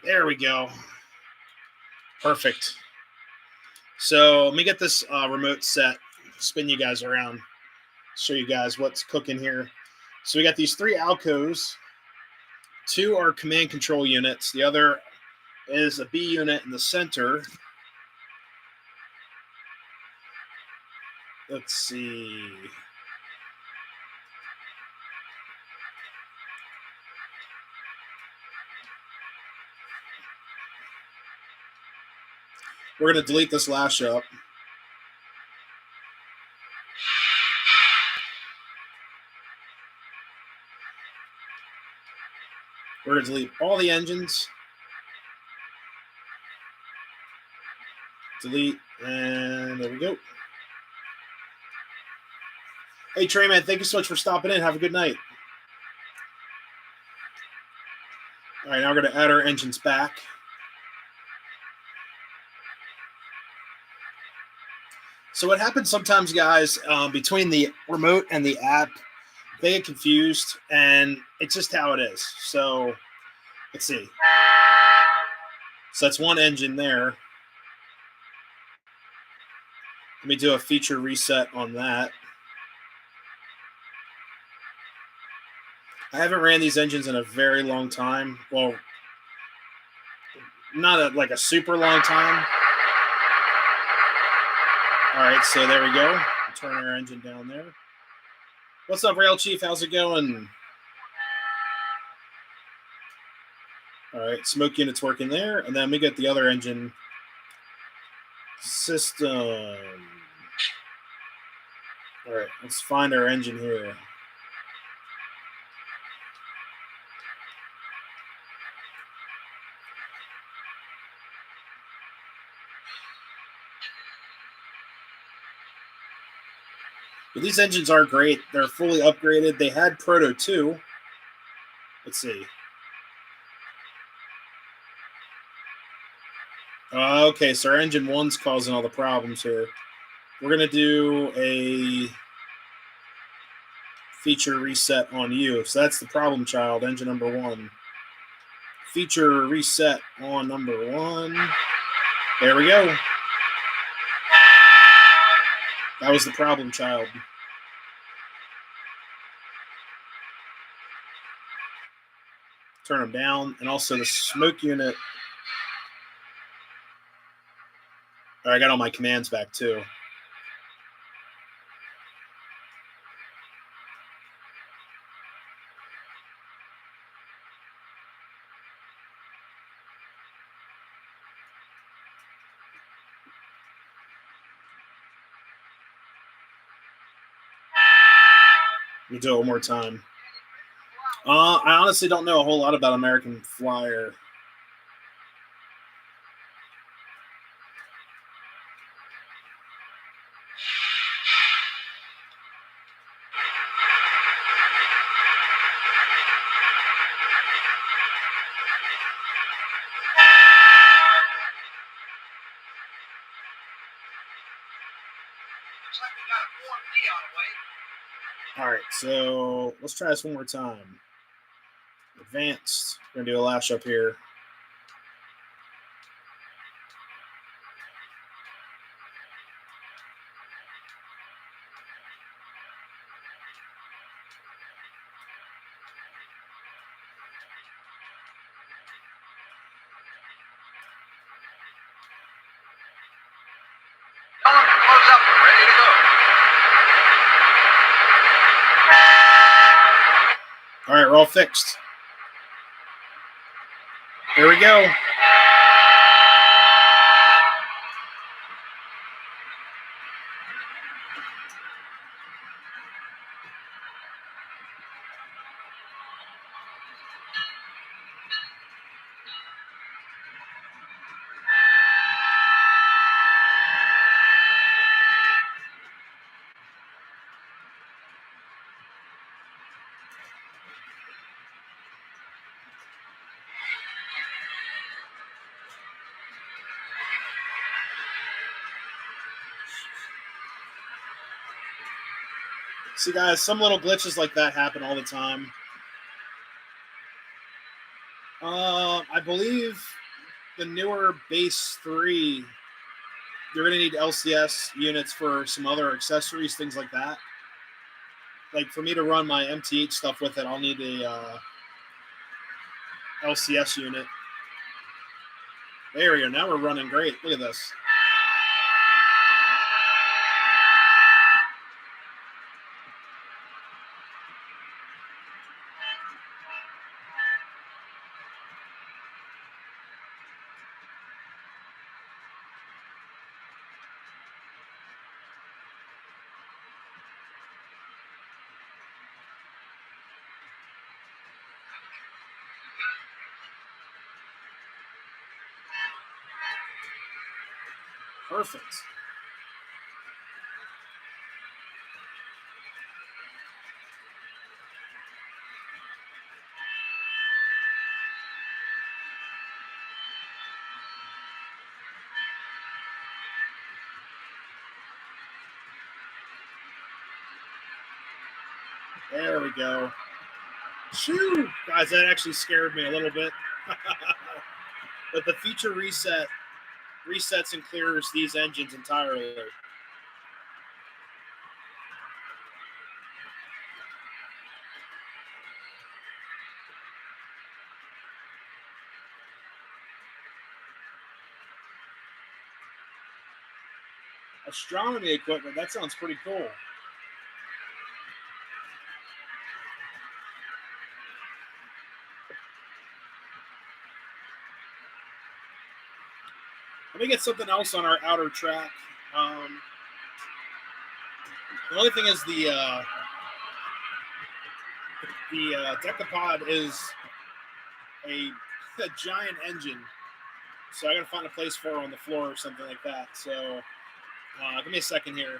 There we go. Perfect. So let me get this remote set. Spin you guys around. Show you guys what's cooking here. So we got these 3 Alcos. 2 are command control units. The other is a B unit in the center. Let's see. We're going to delete this lash up. We're going to delete all the engines. Delete, and there we go. Hey, Treyman, thank you so much for stopping in. Have a good night. All right, now we're going to add our engines back. So what happens sometimes, guys, between the remote and the app, they get confused, and it's just how it is. So let's see. So that's one engine there. Let me do a feature reset on that. I haven't ran these engines in a very long time. Well, not like a super long time. All right, so there we go. Turn our engine down there. What's up, Rail Chief? How's it going? All right, smoke unit's working there. And then we get the other engine system. All right, let's find our engine here. But these engines are great. They're fully upgraded. They had Proto 2. Let's see. Okay, so our engine 1's causing all the problems here. We're going to do a feature reset on you. So that's the problem child, engine number 1. Feature reset on number 1. There we go. That was the problem child. Turn them down. And also the smoke unit. All right, I got all my commands back too. Let me do it one more time. I honestly don't know a whole lot about American Flyer. All right, so let's try this one more time. Advanced. We're going to do a lash up here. Turbos up, ready to go. All right, we're all fixed. Here we go. See, guys, some little glitches like that happen all the time. I believe the newer base 3, you're going to need LCS units for some other accessories, things like that. Like, for me to run my MTH stuff with it, I'll need a LCS unit. There we go. Now we're running great. Look at this. Perfect. There we go. Shoo! Guys, that actually scared me a little bit. But the feature resets and clears these engines entirely. Astronomy equipment, that sounds pretty cool. Let me get something else on our outer track. The only thing is the Decapod is a giant engine, so I gotta find a place for her on the floor or something like that. So give me a second here.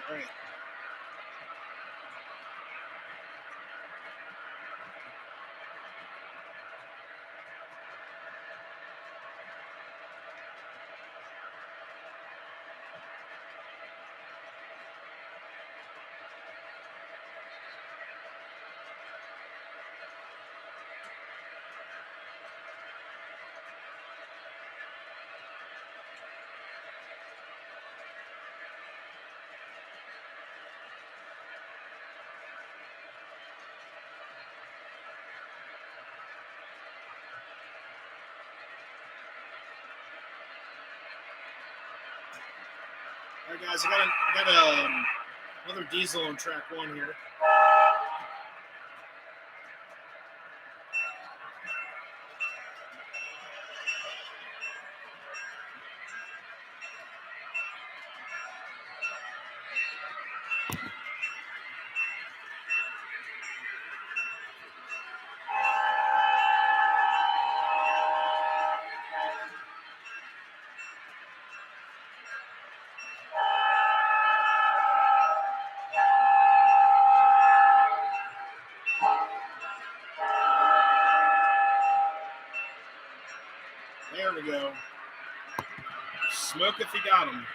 All right. All right, guys, I got another diesel on track 1 here. we go. Smoke if you got them.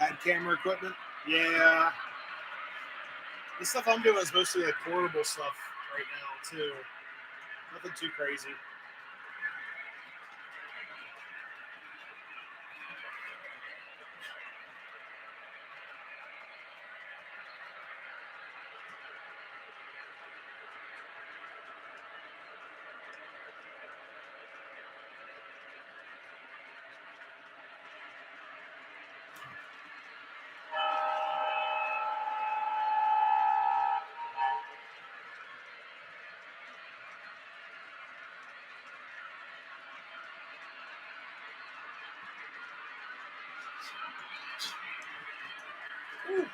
Had camera equipment. Yeah. The stuff I'm doing is mostly like portable stuff right now too. Nothing too crazy. Ooh.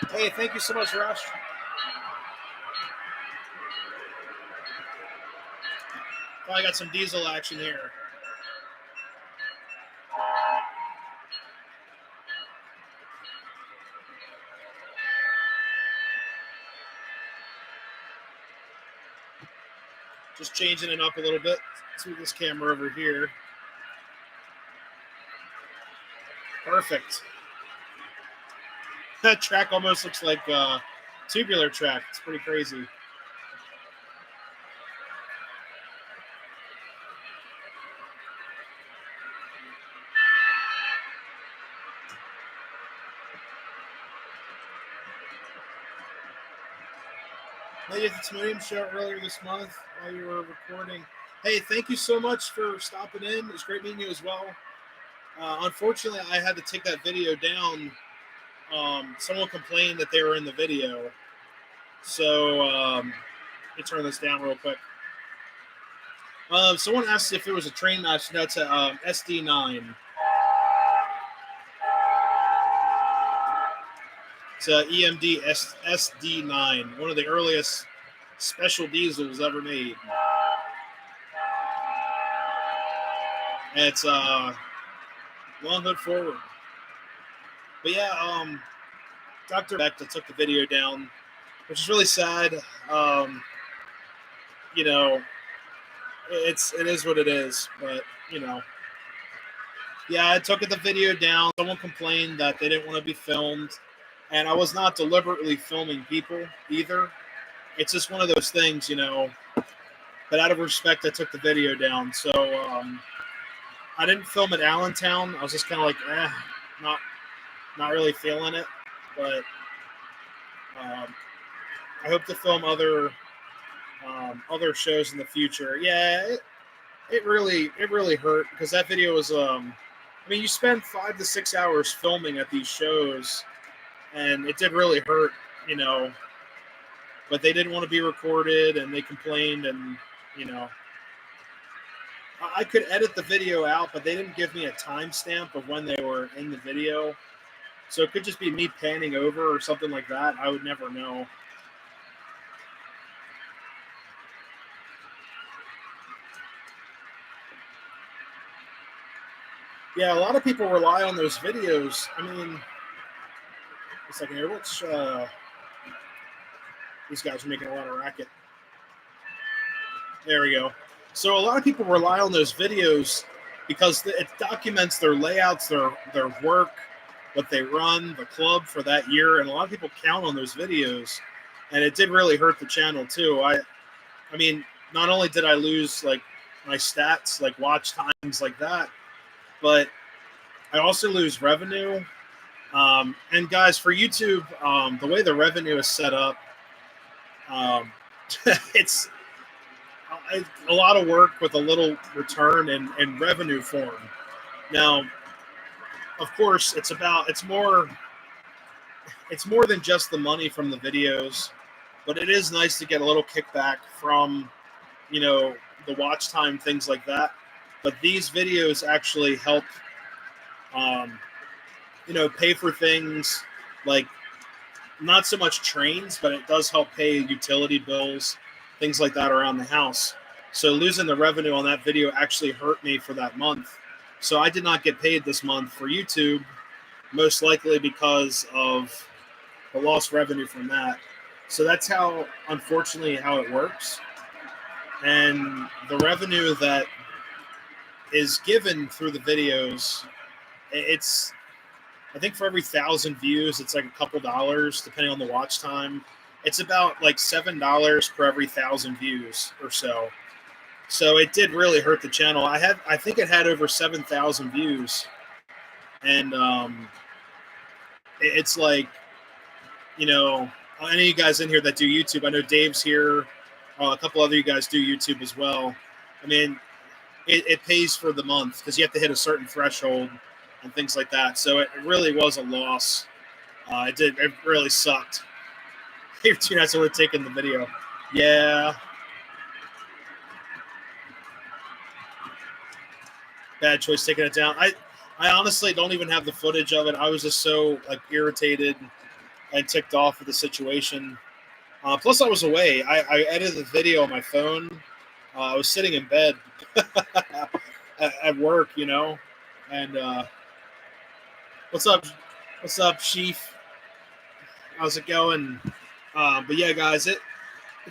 Hey, thank you so much, Rush. I got some diesel action here. Just changing it up a little bit. Let's move this camera over here. Perfect. That track almost looks like a tubular track. It's pretty crazy. Made it to the Timonium show earlier this month while you were recording. Hey, thank you so much for stopping in. It was great meeting you as well. Unfortunately, I had to take that video down. Someone complained that they were in the video. So let me turn this down real quick. Someone asked if it was a train match. No, it's a SD9. It's a EMD SD9, one of the earliest special diesels ever made. And it's long hood forward. But yeah, Dr. Beck took the video down, which is really sad. You know, it is what it is, but you know. Yeah, I took the video down. Someone complained that they didn't want to be filmed. And I was not deliberately filming people either. It's just one of those things, you know. But out of respect, I took the video down. So I didn't film at Allentown. I was just kind of like, not really feeling it. But I hope to film other shows in the future. Yeah, it really hurt because that video was. I mean, you spend 5 to 6 hours filming at these shows. And it did really hurt, you know, but they didn't want to be recorded and they complained and, you know, I could edit the video out, but they didn't give me a timestamp of when they were in the video. So it could just be me panning over or something like that. I would never know. Yeah, a lot of people rely on those videos. I mean, a second here. Let's. These guys are making a lot of racket. There we go. So a lot of people rely on those videos because it documents their layouts, their work, what they run, the club for that year, and a lot of people count on those videos, and it did really hurt the channel too. I mean, not only did I lose like my stats, like watch times, like that, but I also lose revenue. And guys, for YouTube, the way the revenue is set up, it's a lot of work with a little return in revenue form. Now, of course, it's more than just the money from the videos, but it is nice to get a little kickback from, you know, the watch time, things like that. But these videos actually help, you know, pay for things like not so much trains, but it does help pay utility bills, things like that around the house. So losing the revenue on that video actually hurt me for that month. So I did not get paid this month for YouTube, most likely because of the lost revenue from that. So that's how, unfortunately, how it works. And the revenue that is given through the videos, it's, I think for every 1,000 views, it's like a couple dollars, depending on the watch time. It's about like $7 per every 1,000 views or so. So it did really hurt the channel. I think it had over 7,000 views, and it's like, you know, any of you guys in here that do YouTube, I know Dave's here, a couple other you guys do YouTube as well. I mean, it pays for the month because you have to hit a certain threshold and things like that. So it really was a loss. It really sucked. You guys would have taken the video. Yeah. Bad choice taking it down. I honestly don't even have the footage of it. I was just so like irritated and ticked off with the situation. Plus, I was away. I edited the video on my phone. I was sitting in bed at work, you know. And what's up? What's up, Chief? How's it going? But yeah, guys, it's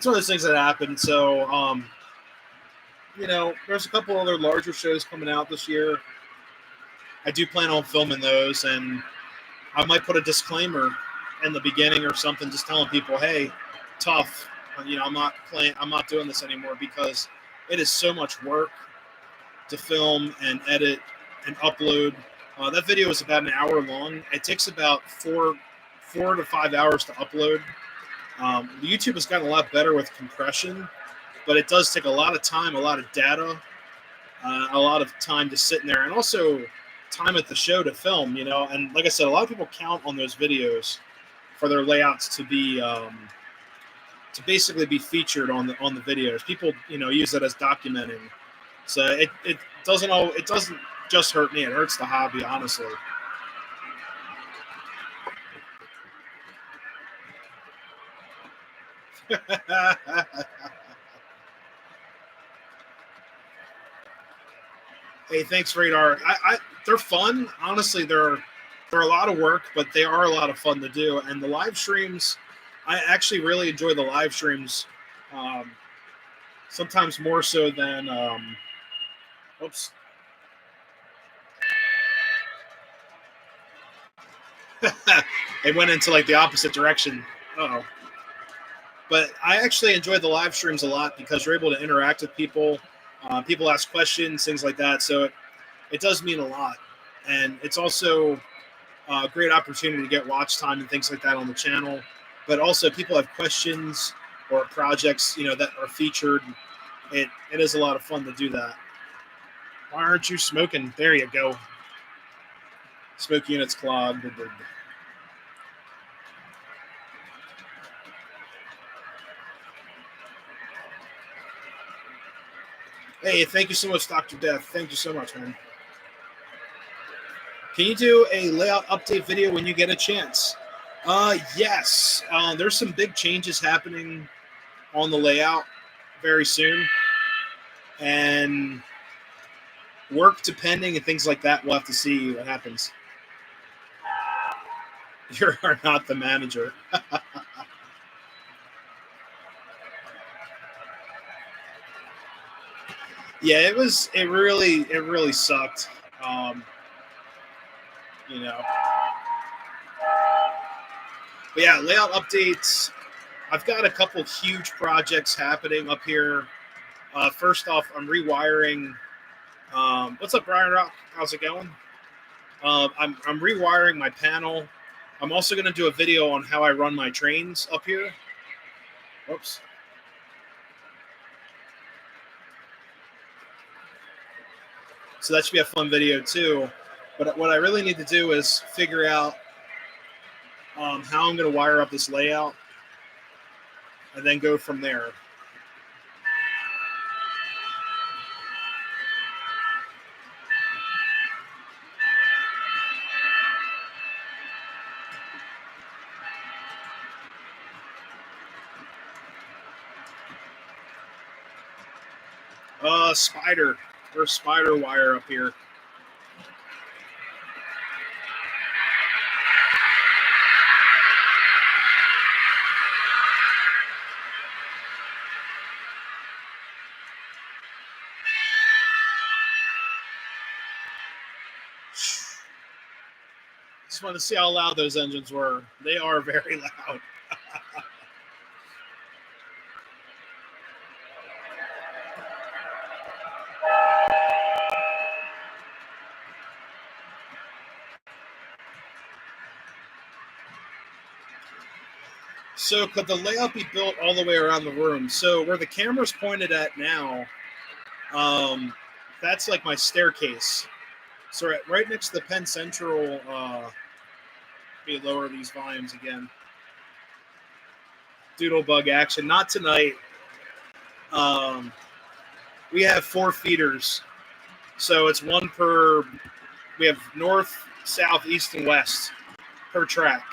one of those things that happened. So, you know, there's a couple other larger shows coming out this year. I do plan on filming those, and I might put a disclaimer in the beginning or something, just telling people, hey, tough. You know, I'm not doing this anymore because it is so much work to film and edit and upload. That video is about an hour long. It takes about 4 to 5 hours to upload. YouTube has gotten a lot better with compression, but it does take a lot of time, a lot of data, a lot of time to sit in there, and also time at the show to film, you know. And like I said, a lot of people count on those videos for their layouts to be to basically be featured on the videos. People, you know, use that as documenting. So it doesn't just hurt me, it hurts the hobby, honestly. Hey, thanks, Radar. They're fun. Honestly, they're a lot of work, but they are a lot of fun to do. And the live streams, I actually really enjoy the live streams. Sometimes more so than oops. It went into like the opposite direction. Uh-oh. But I actually enjoy the live streams a lot because you're able to interact with people. People ask questions, things like that. So it does mean a lot. And it's also a great opportunity to get watch time and things like that on the channel. But also people have questions or projects, you know, that are featured. It is a lot of fun to do that. Why aren't you smoking? There you go. Smoke units clogged. Hey, thank you so much, Dr. Death. Thank you so much, man. Can you do a layout update video when you get a chance? Yes. There's some big changes happening on the layout very soon. And work depending and things like that, we'll have to see what happens. You are not the manager. Yeah, it really sucked. Um, you know, but yeah, layout updates. I've got a couple huge projects happening up here. First off, I'm rewiring. What's up, Brian Rock? How's it going? I'm rewiring my panel. I'm also going to do a video on how I run my trains up here. Whoops. So that should be a fun video too. But what I really need to do is figure out how I'm going to wire up this layout and then go from there. Spider. There's spider wire up here. Just want to see how loud those engines were. They are very loud. So could the layout be built all the way around the room? So where the camera's pointed at now, that's like my staircase. So right next to the Penn Central, let me lower these volumes again. Doodlebug action. Not tonight. We have 4 feeders. So it's one per, we have north, south, east, and west per track.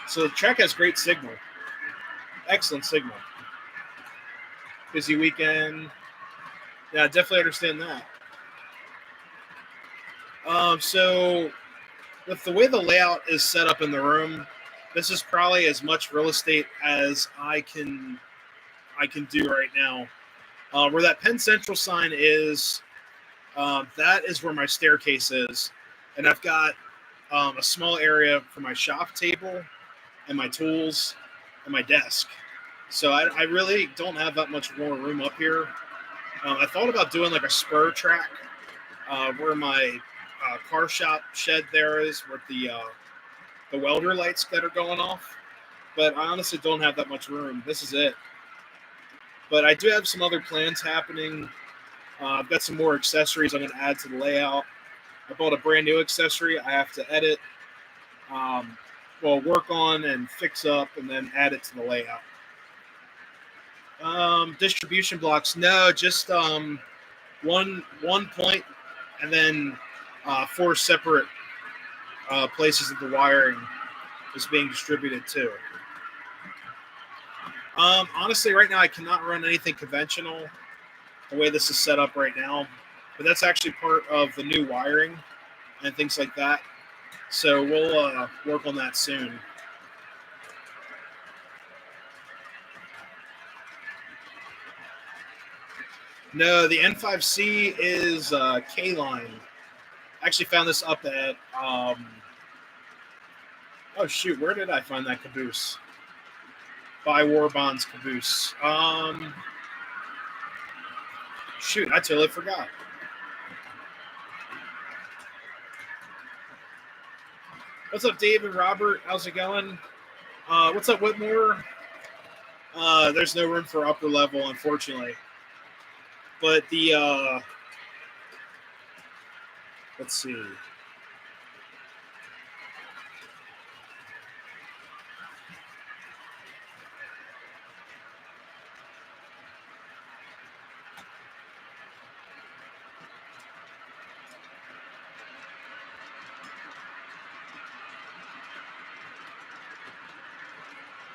So the track has great signal. Excellent signal. Busy weekend. Yeah, I definitely understand that. So with the way the layout is set up in the room, this is probably as much real estate as I can do right now. Where that Penn Central sign is, that is where my staircase is, and I've got a small area for my shop table and my tools and my desk. So I really don't have that much more room up here. I thought about doing like a spur track where my car shop shed there is, with the welder lights that are going off. But I honestly don't have that much room. This is it. But I do have some other plans happening. I've got some more accessories I'm going to add to the layout. I bought a brand new accessory I have to edit, work on and fix up, and then add it to the layout. Distribution blocks, no, just one point, and then 4 separate places that the wiring is being distributed to. Honestly, right now I cannot run anything conventional the way this is set up right now, but that's actually part of the new wiring and things like that. So we'll work on that soon. No, the N5C is K-Line. I actually found this up at, oh shoot, where did I find that caboose? Buy War Bonds caboose. Shoot, I totally forgot. What's up, Dave and Robert? How's it going? What's up, Whitmore? There's no room for upper level, unfortunately. But the, let's see.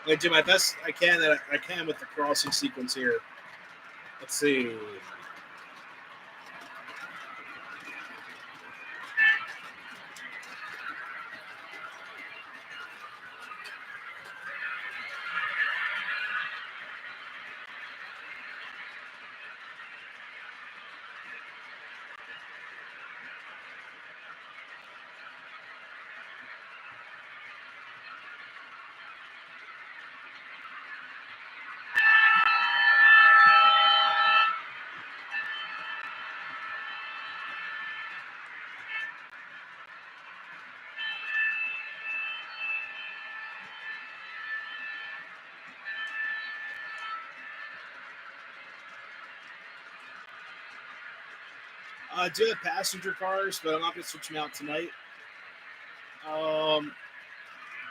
I'm going to do my best I can with the crossing sequence here. Let's see. I do have passenger cars, but I'm not going to switch them out tonight.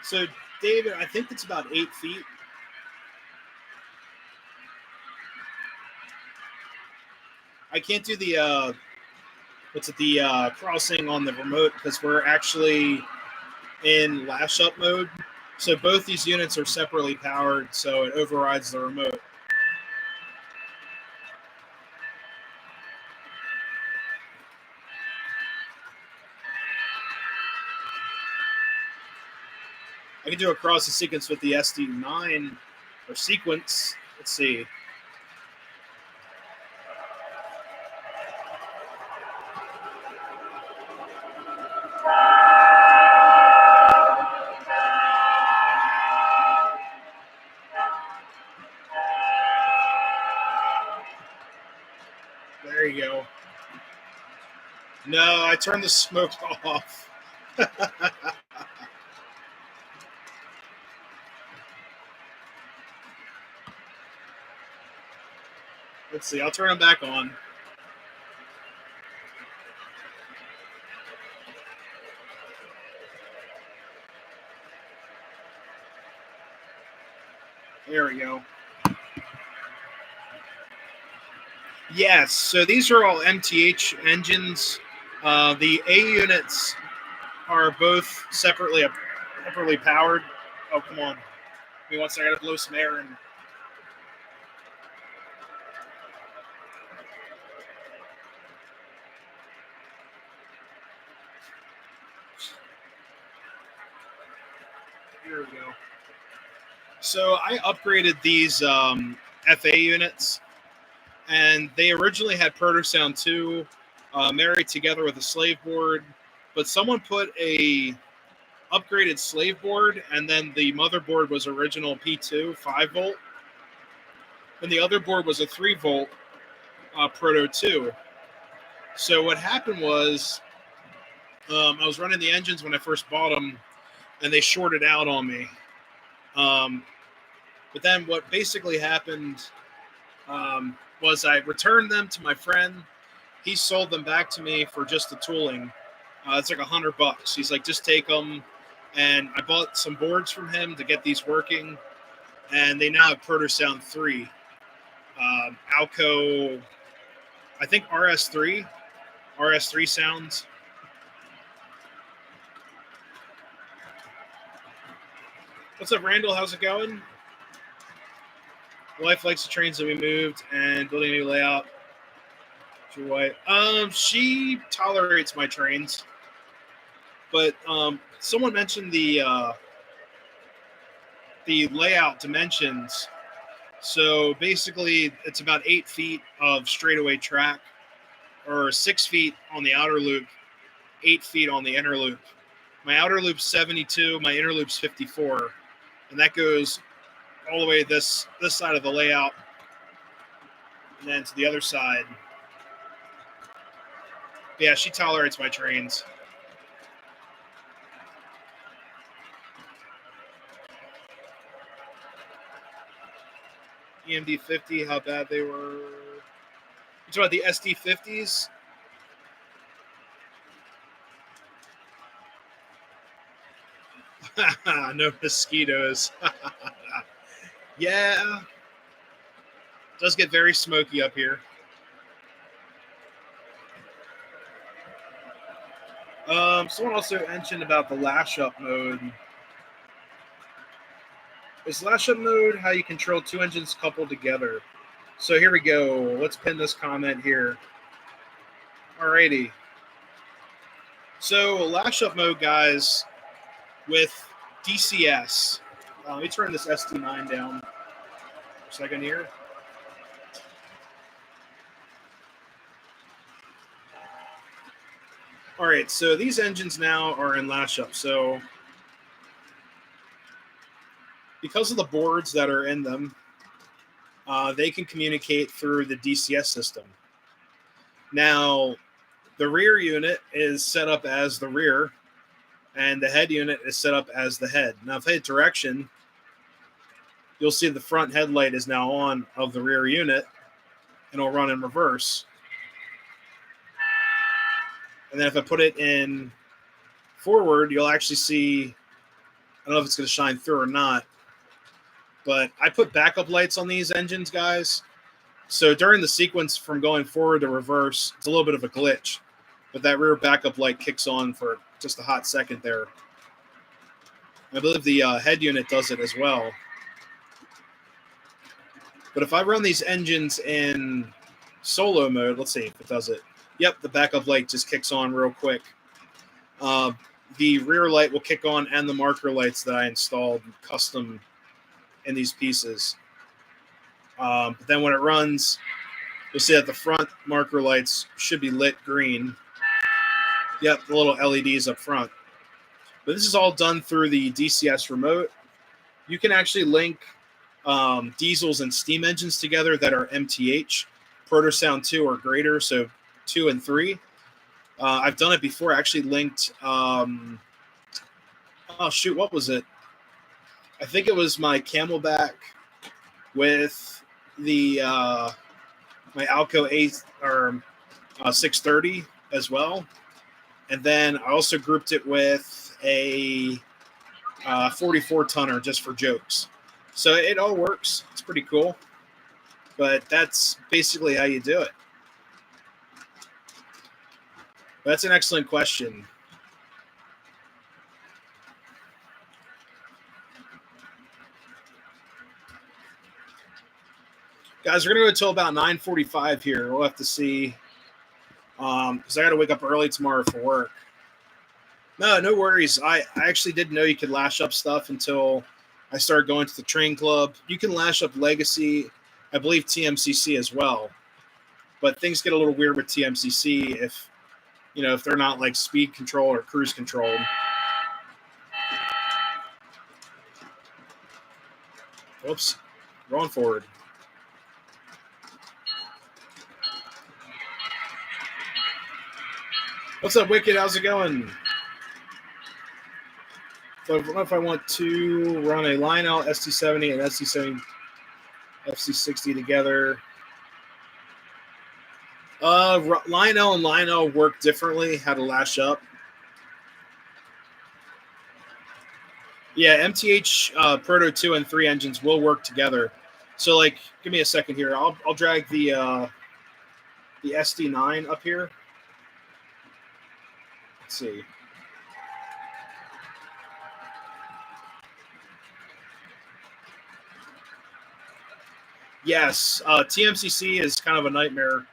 So, David, I think it's about 8 feet. I can't do the crossing on the remote because we're actually in lash up mode. So both these units are separately powered, so it overrides the remote. I can do a crossing sequence with the SD9 or sequence. Let's see. There you go. No, I turned the smoke off. Let's see. I'll turn them back on. There we go. Yes, so these are all MTH engines. The A units are both separately powered. Oh, come on. Give me one second. I gotta blow some air in. Here we go. So I upgraded these FA units, and they originally had Protosound 2 married together with a slave board, but someone put a upgraded slave board, and then the motherboard was original P2 5 volt, and the other board was a 3 volt Proto 2. So what happened was I was running the engines when I first bought them, and they shorted out on me. But then what basically happened was I returned them to my friend. He sold them back to me for just the tooling. It's like $100. He's like, just take them. And I bought some boards from him to get these working. And they now have Protosound 3. Alco, I think RS3 sounds. What's up, Randall? How's it going? Wife likes the trains that we moved and building a new layout. Your wife, she tolerates my trains, but someone mentioned the layout dimensions. So basically, it's about 8 feet of straightaway track, or 6 feet on the outer loop, 8 feet on the inner loop. My outer loop's 72, my inner loop's 54, and that goes all the way this side of the layout, and then to the other side. But yeah, she tolerates my trains. EMD 50, how bad they were. You talking about the SD 50s? No mosquitoes. Yeah. It does get very smoky up here. Someone also mentioned about the lash up mode. Is lash up mode how you control two engines coupled together? So here we go. Let's pin this comment here. Alrighty. So lash up mode, guys, with DCS. Let me turn this SD9 down for a second here. All right, so these engines now are in lash up. So because of the boards that are in them, they can communicate through the DCS system. Now, the rear unit is set up as the rear, and the head unit is set up as the head. Now, if I hit direction, you'll see the front headlight is now on of the rear unit, and it'll run in reverse. And then if I put it in forward, you'll actually see, I don't know if it's going to shine through or not, but I put backup lights on these engines, guys. So during the sequence from going forward to reverse, it's a little bit of a glitch, but that rear backup light kicks on for just a hot second there. I believe the head unit does it as well. But if I run these engines in solo mode, let's see if it does it. Yep, the backup light just kicks on real quick. The rear light will kick on, and the marker lights that I installed custom in these pieces. But then when it runs, you'll see that the front marker lights should be lit green. Yep, the little LEDs up front. But this is all done through the DCS remote. You can actually link diesels and steam engines together that are MTH, Protosound 2 or greater, so 2 and 3. I've done it before. I actually linked, oh shoot, what was it? I think it was my Camelback with the my Alco 8 or 630 as well. And then I also grouped it with a 44 tonner just for jokes. So it all works. It's pretty cool. But that's basically how you do it. That's an excellent question. Guys, we're going to go until about 9:45 here. We'll have to see. Because I got to wake up early tomorrow for work. No worries. I actually didn't know you could lash up stuff until I started going to the train club. You can lash up Legacy, I believe TMCC as well. But things get a little weird with TMCC if they're not like speed control or cruise controlled. Oops, going forward. What's up, Wicked? How's it going? So I don't know if I want to run a Lionel ST70 and ST70 FC60 together. Lionel and Lionel work differently, how to lash up. Yeah, MTH Proto 2 and 3 engines will work together. So, like, give me a second here. I'll drag the SD9 up here. Let's see. Yes, TMCC is kind of a nightmare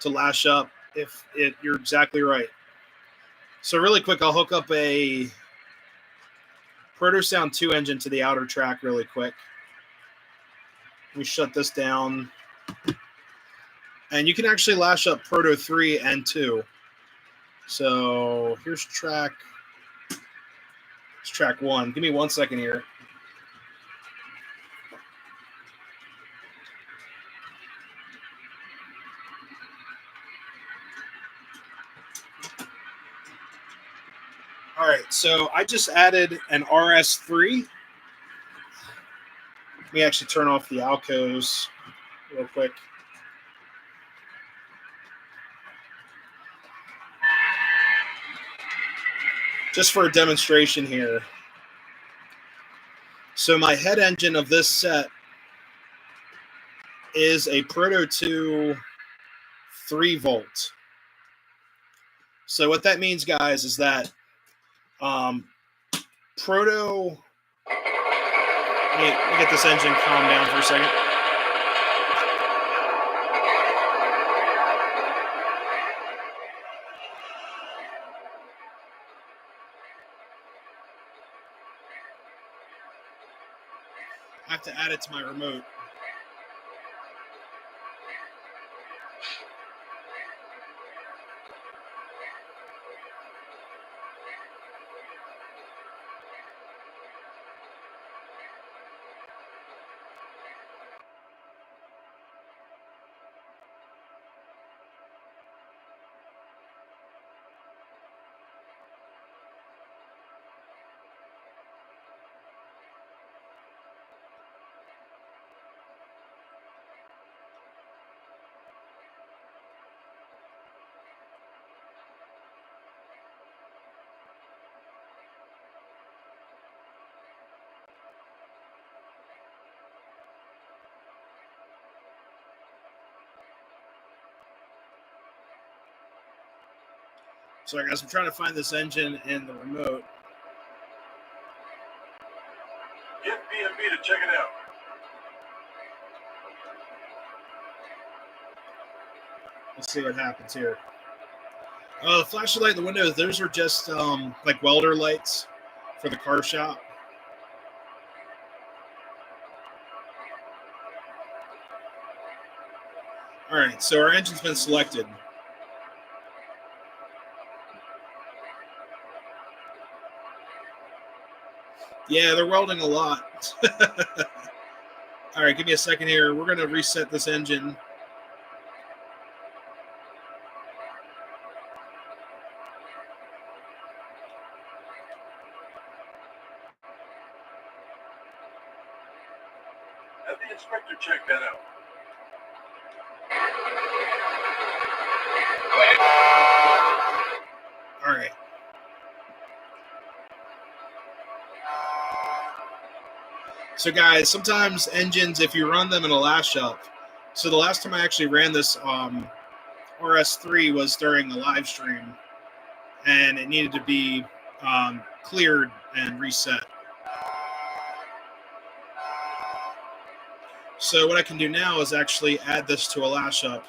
to lash up. You're exactly right. So really quick, I'll hook up a Protosound 2 engine to the outer track really quick. Let me shut this down. And you can actually lash up Proto 3 and 2. So here's track 1. Give me 1 second here. All right, so I just added an RS3. Let me actually turn off the Alcos real quick. Just for a demonstration here. So my head engine of this set is a Proto 2 3 volt. So what that means, guys, is that Proto. Let me get this engine calmed down for a second. I have to add it to my remote. Sorry, guys. I'm trying to find this engine in the remote. Get B&B to check it out. Let's see what happens here. The flashing light in the windows, those were just like welder lights for the car shop. All right, so our engine's been selected. Yeah, they're welding a lot. All right, give me a second here. We're going to reset this engine. Have the inspector check that out. All right. So, guys, sometimes engines, if you run them in a lash up, so the last time I actually ran this RS3 was during a live stream, and it needed to be cleared and reset. So what I can do now is actually add this to a lash up.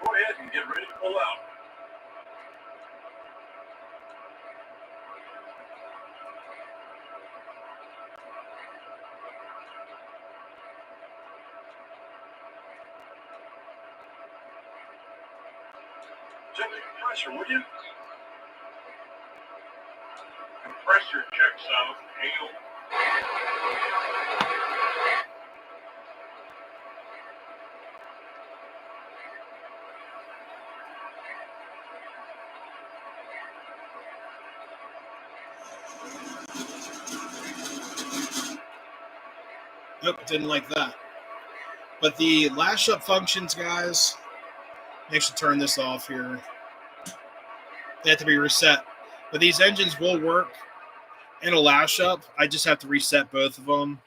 Go ahead and get ready to pull out. Check the compressor, will you? Compressor checks out. Hale. Nope, didn't like that. But the lash up functions, guys, I should turn this off here. They have to be reset. But these engines will work in a lash up. I just have to reset both of them.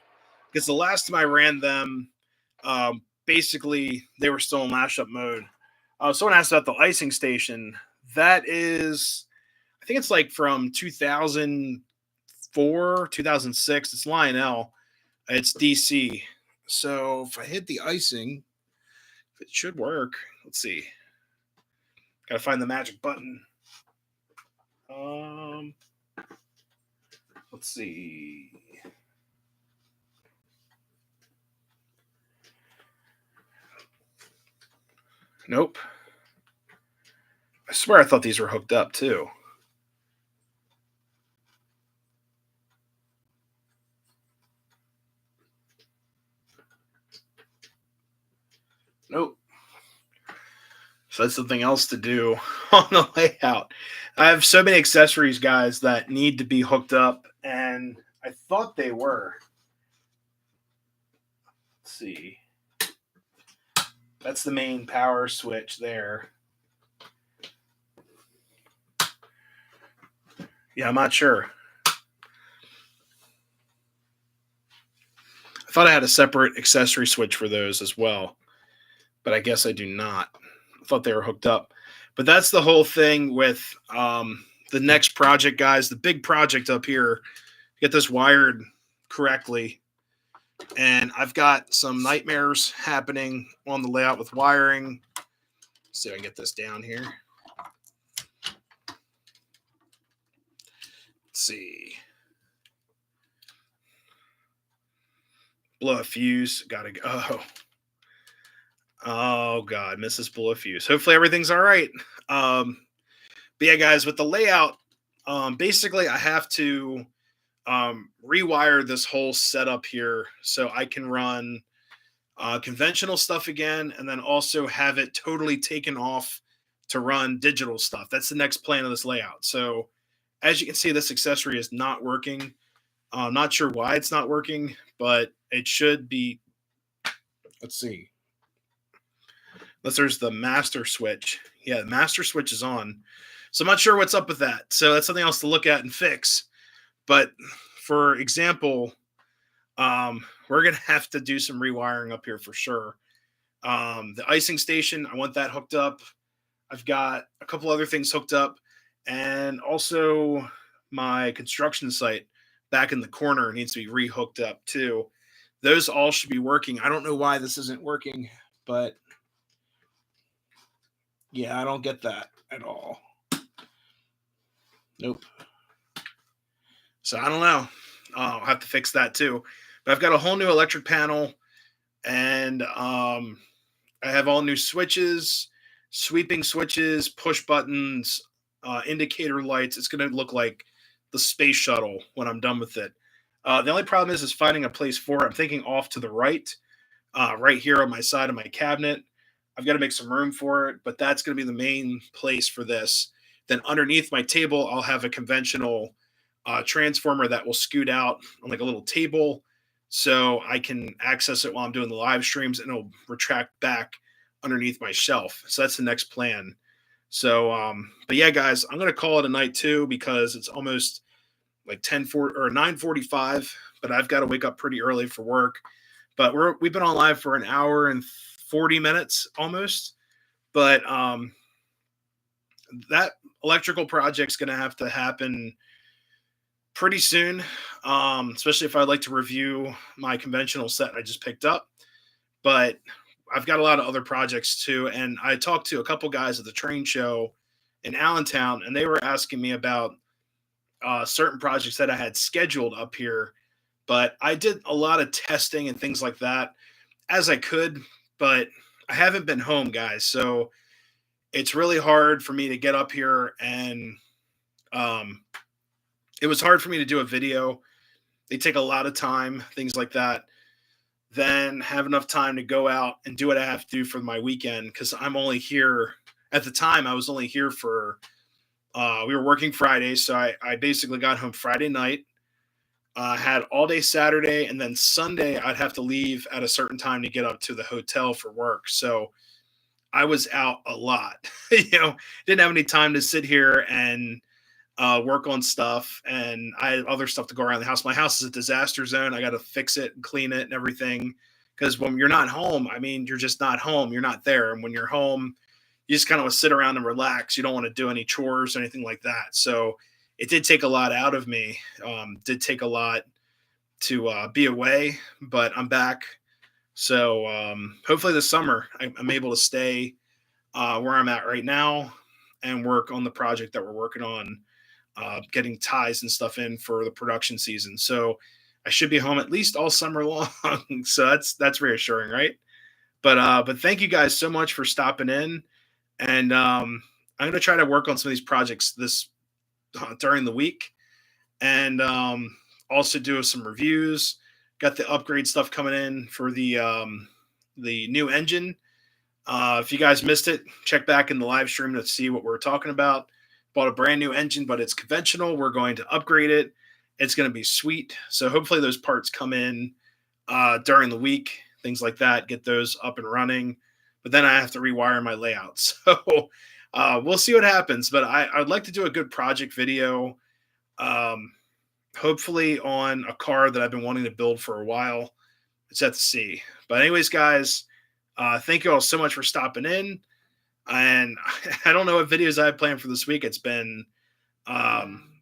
Because the last time I ran them, basically they were still in lash up mode. Someone asked about the icing station. That is, I think it's like from 2004, 2006. It's Lionel. It's DC. So if I hit the icing, it should work. Let's see. Got to find the magic button. Let's see. Nope. I swear I thought these were hooked up too. Nope. So that's something else to do on the layout. I have so many accessories, guys, that need to be hooked up, and I thought they were. Let's see. That's the main power switch there. Yeah, I'm not sure. I thought I had a separate accessory switch for those as well, but I guess I do not. I thought they were hooked up. But that's the whole thing with the next project, guys. The big project up here, get this wired correctly. And I've got some nightmares happening on the layout with wiring. Let's see if I can get this down here. Let's see. Blow a fuse. Gotta go. Oh, God. Mrs. Blow a fuse. Hopefully everything's all right. But yeah, guys, with the layout, basically I have to rewire this whole setup here so I can run conventional stuff again, and then also have it totally taken off to run digital stuff. That's the next plan of this layout. So as you can see, this accessory is not working. I'm not sure why it's not working, but it should be. Let's see. Unless there's the master switch. Yeah, the master switch is on. So I'm not sure what's up with that. So that's something else to look at and fix. But for example, we're gonna have to do some rewiring up here for sure. The icing station, I want that hooked up. I've got a couple other things hooked up, and also my construction site back in the corner needs to be rehooked up too. Those all should be working. I don't know why this isn't working, but yeah, I don't get that at all. Nope. So I don't know. I'll have to fix that too. But I've got a whole new electric panel, and I have all new switches, sweeping switches, push buttons, indicator lights. It's going to look like the space shuttle when I'm done with it. The only problem is finding a place for it. I'm thinking off to the right, right here on my side of my cabinet. I've got to make some room for it, but that's going to be the main place for this. Then underneath my table, I'll have a conventional transformer that will scoot out on like a little table, so I can access it while I'm doing the live streams, and it'll retract back underneath my shelf. So that's the next plan. So, but yeah, guys, I'm gonna call it a night too because it's almost like 10:40 or 9:45. But I've got to wake up pretty early for work. But we've been on live for an hour and 40 minutes almost. But that electrical project's gonna have to happen pretty soon, especially if I'd like to review my conventional set I just picked up. But I've got a lot of other projects too. And I talked to a couple guys at the train show in Allentown, and they were asking me about certain projects that I had scheduled up here. But I did a lot of testing and things like that as I could, but I haven't been home, guys. So it's really hard for me to get up here, and um, it was hard for me to do a video. They take a lot of time, things like that. Then have enough time to go out and do what I have to do for my weekend because I'm only here at the time. I was only here for we were working Friday, so I basically got home Friday night. Had all day Saturday, and then Sunday I'd have to leave at a certain time to get up to the hotel for work. So I was out a lot. Didn't have any time to sit here and work on stuff, and I had other stuff to go around the house. My house is a disaster zone. I got to fix it and clean it and everything. Because when you're not home, I mean, you're just not home. You're not there. And when you're home, you just kind of want to sit around and relax. You don't want to do any chores or anything like that. So it did take a lot out of me. Did take a lot to be away, but I'm back. So hopefully this summer I'm able to stay where I'm at right now and work on the project that we're working on, getting ties and stuff in for the production season. So I should be home at least all summer long. So that's reassuring, right? But thank you guys so much for stopping in, and I'm gonna try to work on some of these projects this during the week, and also do some reviews. Got the upgrade stuff coming in for the new engine. If you guys missed it, check back in the live stream to see what we're talking about. Bought a brand new engine, but it's conventional. We're going to upgrade it. It's going to be sweet. So hopefully those parts come in during the week, things like that, get those up and running. But then I have to rewire my layout. So we'll see what happens. But I'd like to do a good project video, hopefully on a car that I've been wanting to build for a while. It's at the sea. But anyways, guys, thank you all so much for stopping in. And I don't know what videos I have planned for this week. It's been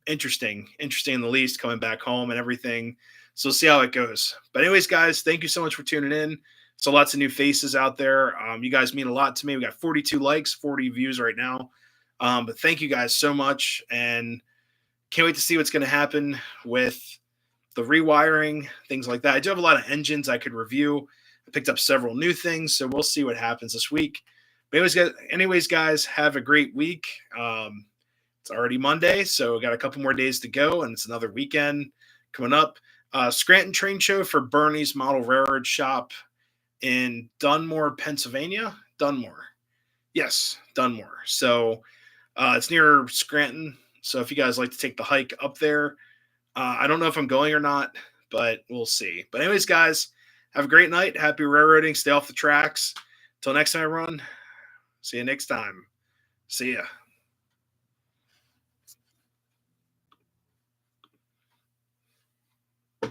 interesting in the least, coming back home and everything. So we'll see how it goes. But anyways, guys, thank you so much for tuning in. So lots of new faces out there. You guys mean a lot to me. We got 42 likes, 40 views right now. But thank you guys so much. And can't wait to see what's going to happen with the rewiring, things like that. I do have a lot of engines I could review. I picked up several new things, so we'll see what happens this week. But anyways, guys, have a great week. It's already Monday, so we got a couple more days to go, and it's another weekend coming up. Scranton Train Show for Bernie's Model Railroad Shop in Dunmore, Pennsylvania. Dunmore. Yes, Dunmore. So it's near Scranton. So if you guys like to take the hike up there, I don't know if I'm going or not, but we'll see. But anyways, guys, have a great night. Happy railroading. Stay off the tracks. Till next time, everyone. See you next time. See ya.